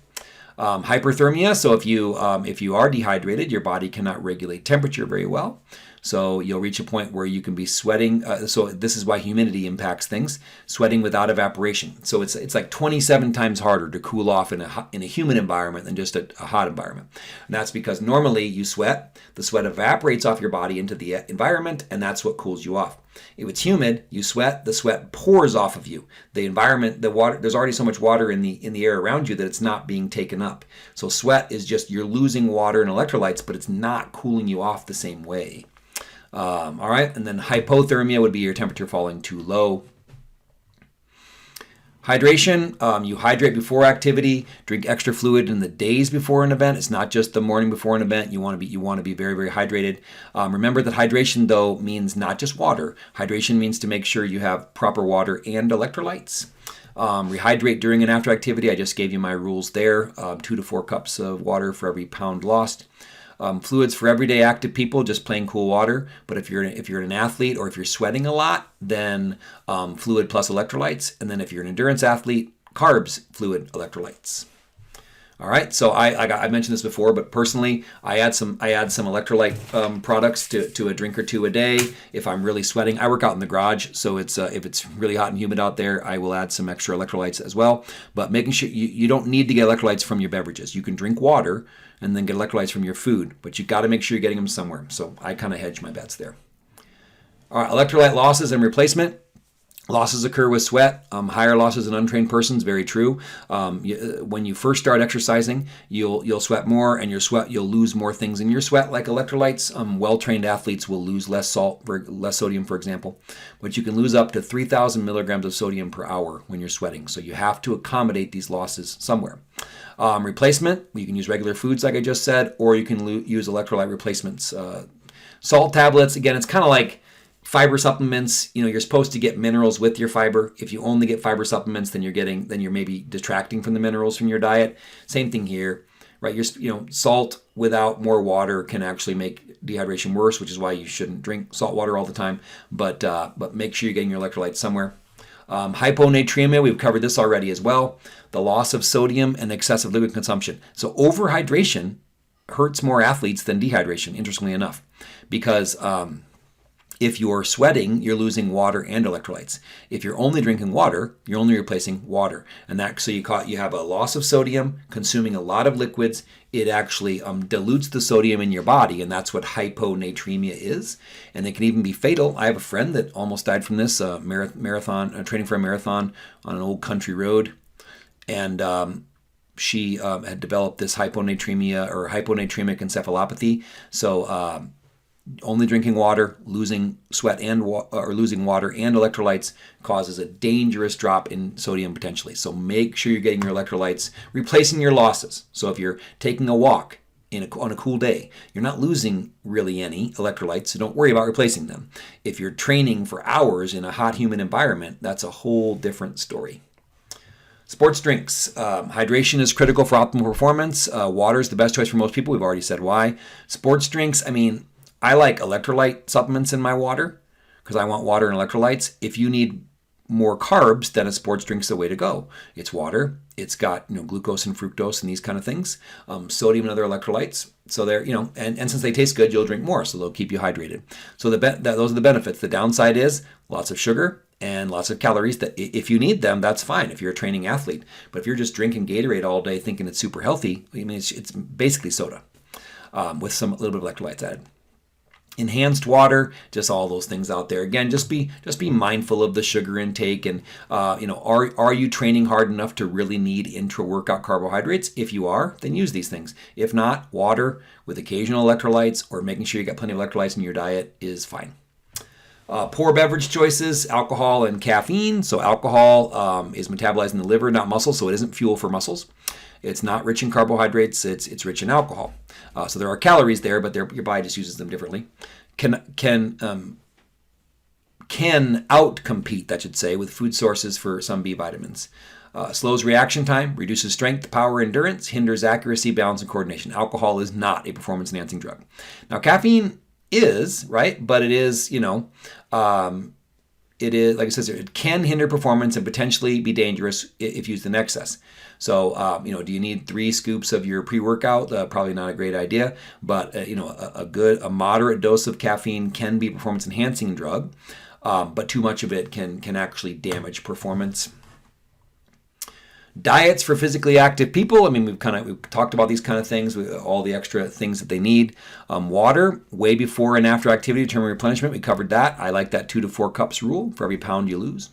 Hyperthermia. So if you are dehydrated, your body cannot regulate temperature very well. So you'll reach a point where you can be sweating. So this is why humidity impacts things. Sweating without evaporation. So it's like 27 times harder to cool off in a humid environment than just a hot environment. And that's because normally you sweat. The sweat evaporates off your body into the environment, and that's what cools you off. If it's humid, you sweat. The sweat pours off of you. The environment, the water. There's already so much water in the air around you that it's not being taken up. So sweat is just you're losing water and electrolytes, but it's not cooling you off the same way. All right, and then hypothermia would be your temperature falling too low. Hydration, you hydrate before activity, drink extra fluid in the days before an event. It's not just the morning before an event. You want to be very, very hydrated. Remember that hydration, though, means not just water. Hydration means to make sure you have proper water and electrolytes. Rehydrate during and after activity. I just gave you my rules there. 2 to 4 cups of water for every pound lost. Fluids for everyday active people, just plain cool water. But if you're an athlete or if you're sweating a lot, then fluid plus electrolytes. And then if you're an endurance athlete, carbs, fluid, electrolytes. All right, so I mentioned this before, but personally, I add some electrolyte products to a drink or two a day. If I'm really sweating, I work out in the garage, so it's if it's really hot and humid out there, I will add some extra electrolytes as well. But making sure you don't need to get electrolytes from your beverages. You can drink water and then get electrolytes from your food, but you got to make sure you're getting them somewhere. So I kind of hedge my bets there. All right, electrolyte losses and replacement. Losses occur with sweat, higher losses in untrained persons, very true. When you first start exercising, you'll sweat more, and you'll lose more things in your sweat, like electrolytes. Well-trained athletes will lose less sodium, for example. But you can lose up to 3,000 milligrams of sodium per hour when you're sweating. So you have to accommodate these losses somewhere. Replacement, you can use regular foods, like I just said, or you can use electrolyte replacements. Salt tablets, again, it's kind of like fiber supplements. You're supposed to get minerals with your fiber. If you only get fiber supplements, then you're maybe detracting from the minerals from your diet. Same thing here, right? Salt without more water can actually make dehydration worse, which is why you shouldn't drink salt water all the time. But make sure you're getting your electrolytes somewhere. Hyponatremia, we've covered this already as well. The loss of sodium and excessive liquid consumption. So overhydration hurts more athletes than dehydration, interestingly enough, because if you're sweating, you're losing water and electrolytes. If you're only drinking water, you're only replacing water. And so you have a loss of sodium, consuming a lot of liquids. It actually dilutes the sodium in your body, and that's what hyponatremia is. And it can even be fatal. I have a friend that almost died from this, training for a marathon on an old country road. And she had developed this hyponatremia or hyponatremic encephalopathy. So only drinking water, losing sweat or losing water and electrolytes causes a dangerous drop in sodium potentially. So make sure you're getting your electrolytes, replacing your losses. So if you're taking a walk on a cool day, you're not losing really any electrolytes, so don't worry about replacing them. If you're training for hours in a hot, humid environment, that's a whole different story. Sports drinks. Hydration is critical for optimal performance. Water is the best choice for most people. We've already said why. Sports drinks, I like electrolyte supplements in my water because I want water and electrolytes. If you need more carbs, then a sports drink's the way to go. It's water. It's got glucose and fructose and these kind of things, sodium and other electrolytes. So they're and since they taste good, you'll drink more, so they'll keep you hydrated. So those are the benefits. The downside is lots of sugar and lots of calories. That if you need them, that's fine if you're a training athlete. But if you're just drinking Gatorade all day thinking it's super healthy, it's basically soda with a little bit of electrolytes added. Enhanced water, just all those things out there. Again, just be mindful of the sugar intake, and are you training hard enough to really need intra-workout carbohydrates? If you are, then use these things. If not, water with occasional electrolytes or making sure you got plenty of electrolytes in your diet is fine. Poor beverage choices, alcohol and caffeine. So alcohol is metabolized in the liver, not muscle, so it isn't fuel for muscles. It's not rich in carbohydrates. It's rich in alcohol. So there are calories there, but your body just uses them differently. Can outcompete, that should say, with food sources for some B vitamins. Slows reaction time, reduces strength, power, endurance, hinders accuracy, balance, and coordination. Alcohol is not a performance-enhancing drug. Now, caffeine is, right? But it is, it is, like it says here, it can hinder performance and potentially be dangerous if used in excess. So, do you need 3 scoops of your pre-workout? Probably not a great idea, but a moderate dose of caffeine can be a performance-enhancing drug, but too much of it can actually damage performance. Diets for physically active people. We've talked about these kind of things with all the extra things that they need. Water, way before and after activity, determine replenishment. We covered that. I like that 2 to 4 cups rule for every pound you lose.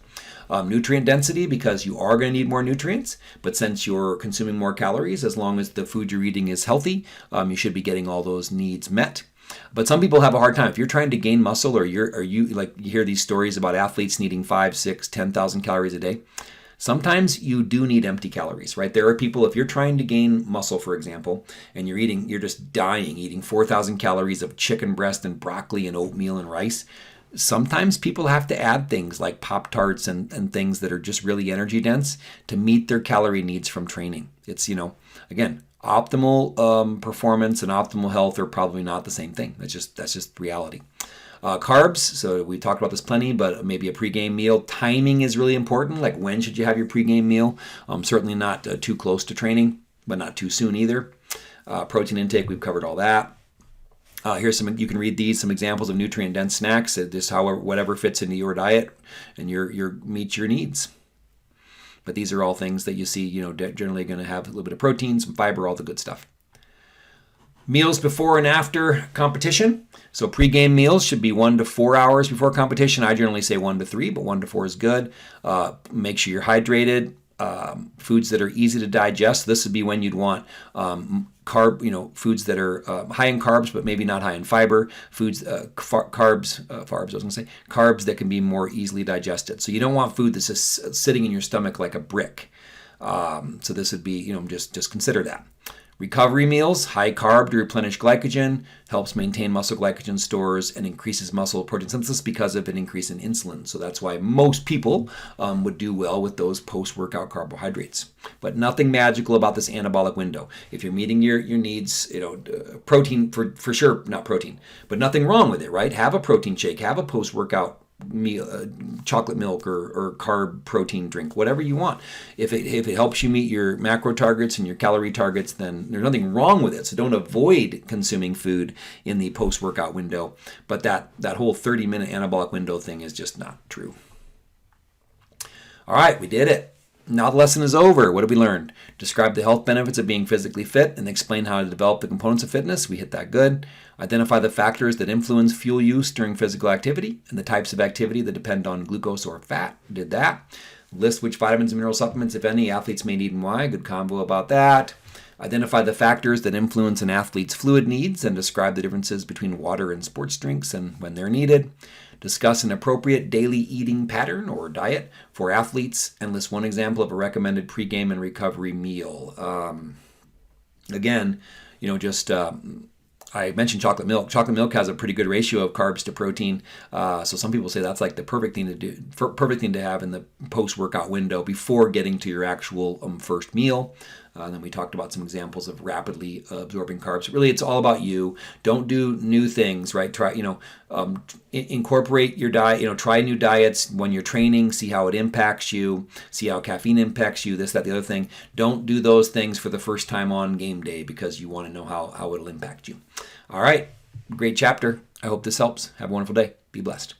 Nutrient density, because you are going to need more nutrients, but since you're consuming more calories, as long as the food you're eating is healthy, you should be getting all those needs met. But some people have a hard time. If you're trying to gain muscle, or you hear these stories about athletes needing 5, 6, 10,000 calories a day. Sometimes you do need empty calories, right? There are people, if you're trying to gain muscle, for example, and you're just dying, eating 4,000 calories of chicken breast and broccoli and oatmeal and rice. Sometimes people have to add things like Pop-Tarts and things that are just really energy dense to meet their calorie needs from training. It's, again, optimal performance and optimal health are probably not the same thing. That's just reality. Carbs, so we talked about this plenty, but maybe a pregame meal. Timing is really important. Like, when should you have your pregame meal? Certainly not too close to training. but not too soon either. Protein intake, we've covered all that. Here's some, you can read these, some examples of nutrient-dense snacks, just whatever fits into your diet and meets your needs. But these are all things that you see, generally going to have a little bit of protein, some fiber, all the good stuff. Meals before and after competition. So pre-game meals should be 1 to 4 hours before competition. I generally say 1 to 3, but 1 to 4 is good. Make sure you're hydrated. Foods that are easy to digest. This would be when you'd want foods that are high in carbs, but maybe not high in fiber. Carbs that can be more easily digested. So you don't want food that's just sitting in your stomach like a brick. So this would be, just consider that. Recovery meals, high carb to replenish glycogen, helps maintain muscle glycogen stores and increases muscle protein synthesis because of an increase in insulin. So that's why most people would do well with those post-workout carbohydrates. But nothing magical about this anabolic window. If you're meeting your needs, protein for sure, not protein, but nothing wrong with it, right? Have a protein shake, have a post-workout meal, chocolate milk or carb protein drink, whatever you want. If it helps you meet your macro targets and your calorie targets, then there's nothing wrong with it. So don't avoid consuming food in the post-workout window. But that whole 30-minute anabolic window thing is just not true. All right, we did it. Now the lesson is over. What have we learned? Describe the health benefits of being physically fit and explain how to develop the components of fitness. We hit that good. Identify the factors that influence fuel use during physical activity and the types of activity that depend on glucose or fat. Did that. List which vitamins and mineral supplements, if any, athletes may need and why. Good combo about that. Identify the factors that influence an athlete's fluid needs and describe the differences between water and sports drinks and when they're needed. Discuss an appropriate daily eating pattern or diet for athletes and list one example of a recommended pregame and recovery meal. I mentioned chocolate milk. Chocolate milk has a pretty good ratio of carbs to protein. So some people say that's like the perfect thing to do, perfect thing to have in the post-workout window before getting to your actual first meal. And then we talked about some examples of rapidly absorbing carbs. Really, it's all about you. Don't do new things, right? Try, incorporate your diet. Try new diets when you're training. See how it impacts you. See how caffeine impacts you. This, that, the other thing. Don't do those things for the first time on game day because you want to know how it'll impact you. All right, great chapter. I hope this helps. Have a wonderful day. Be blessed.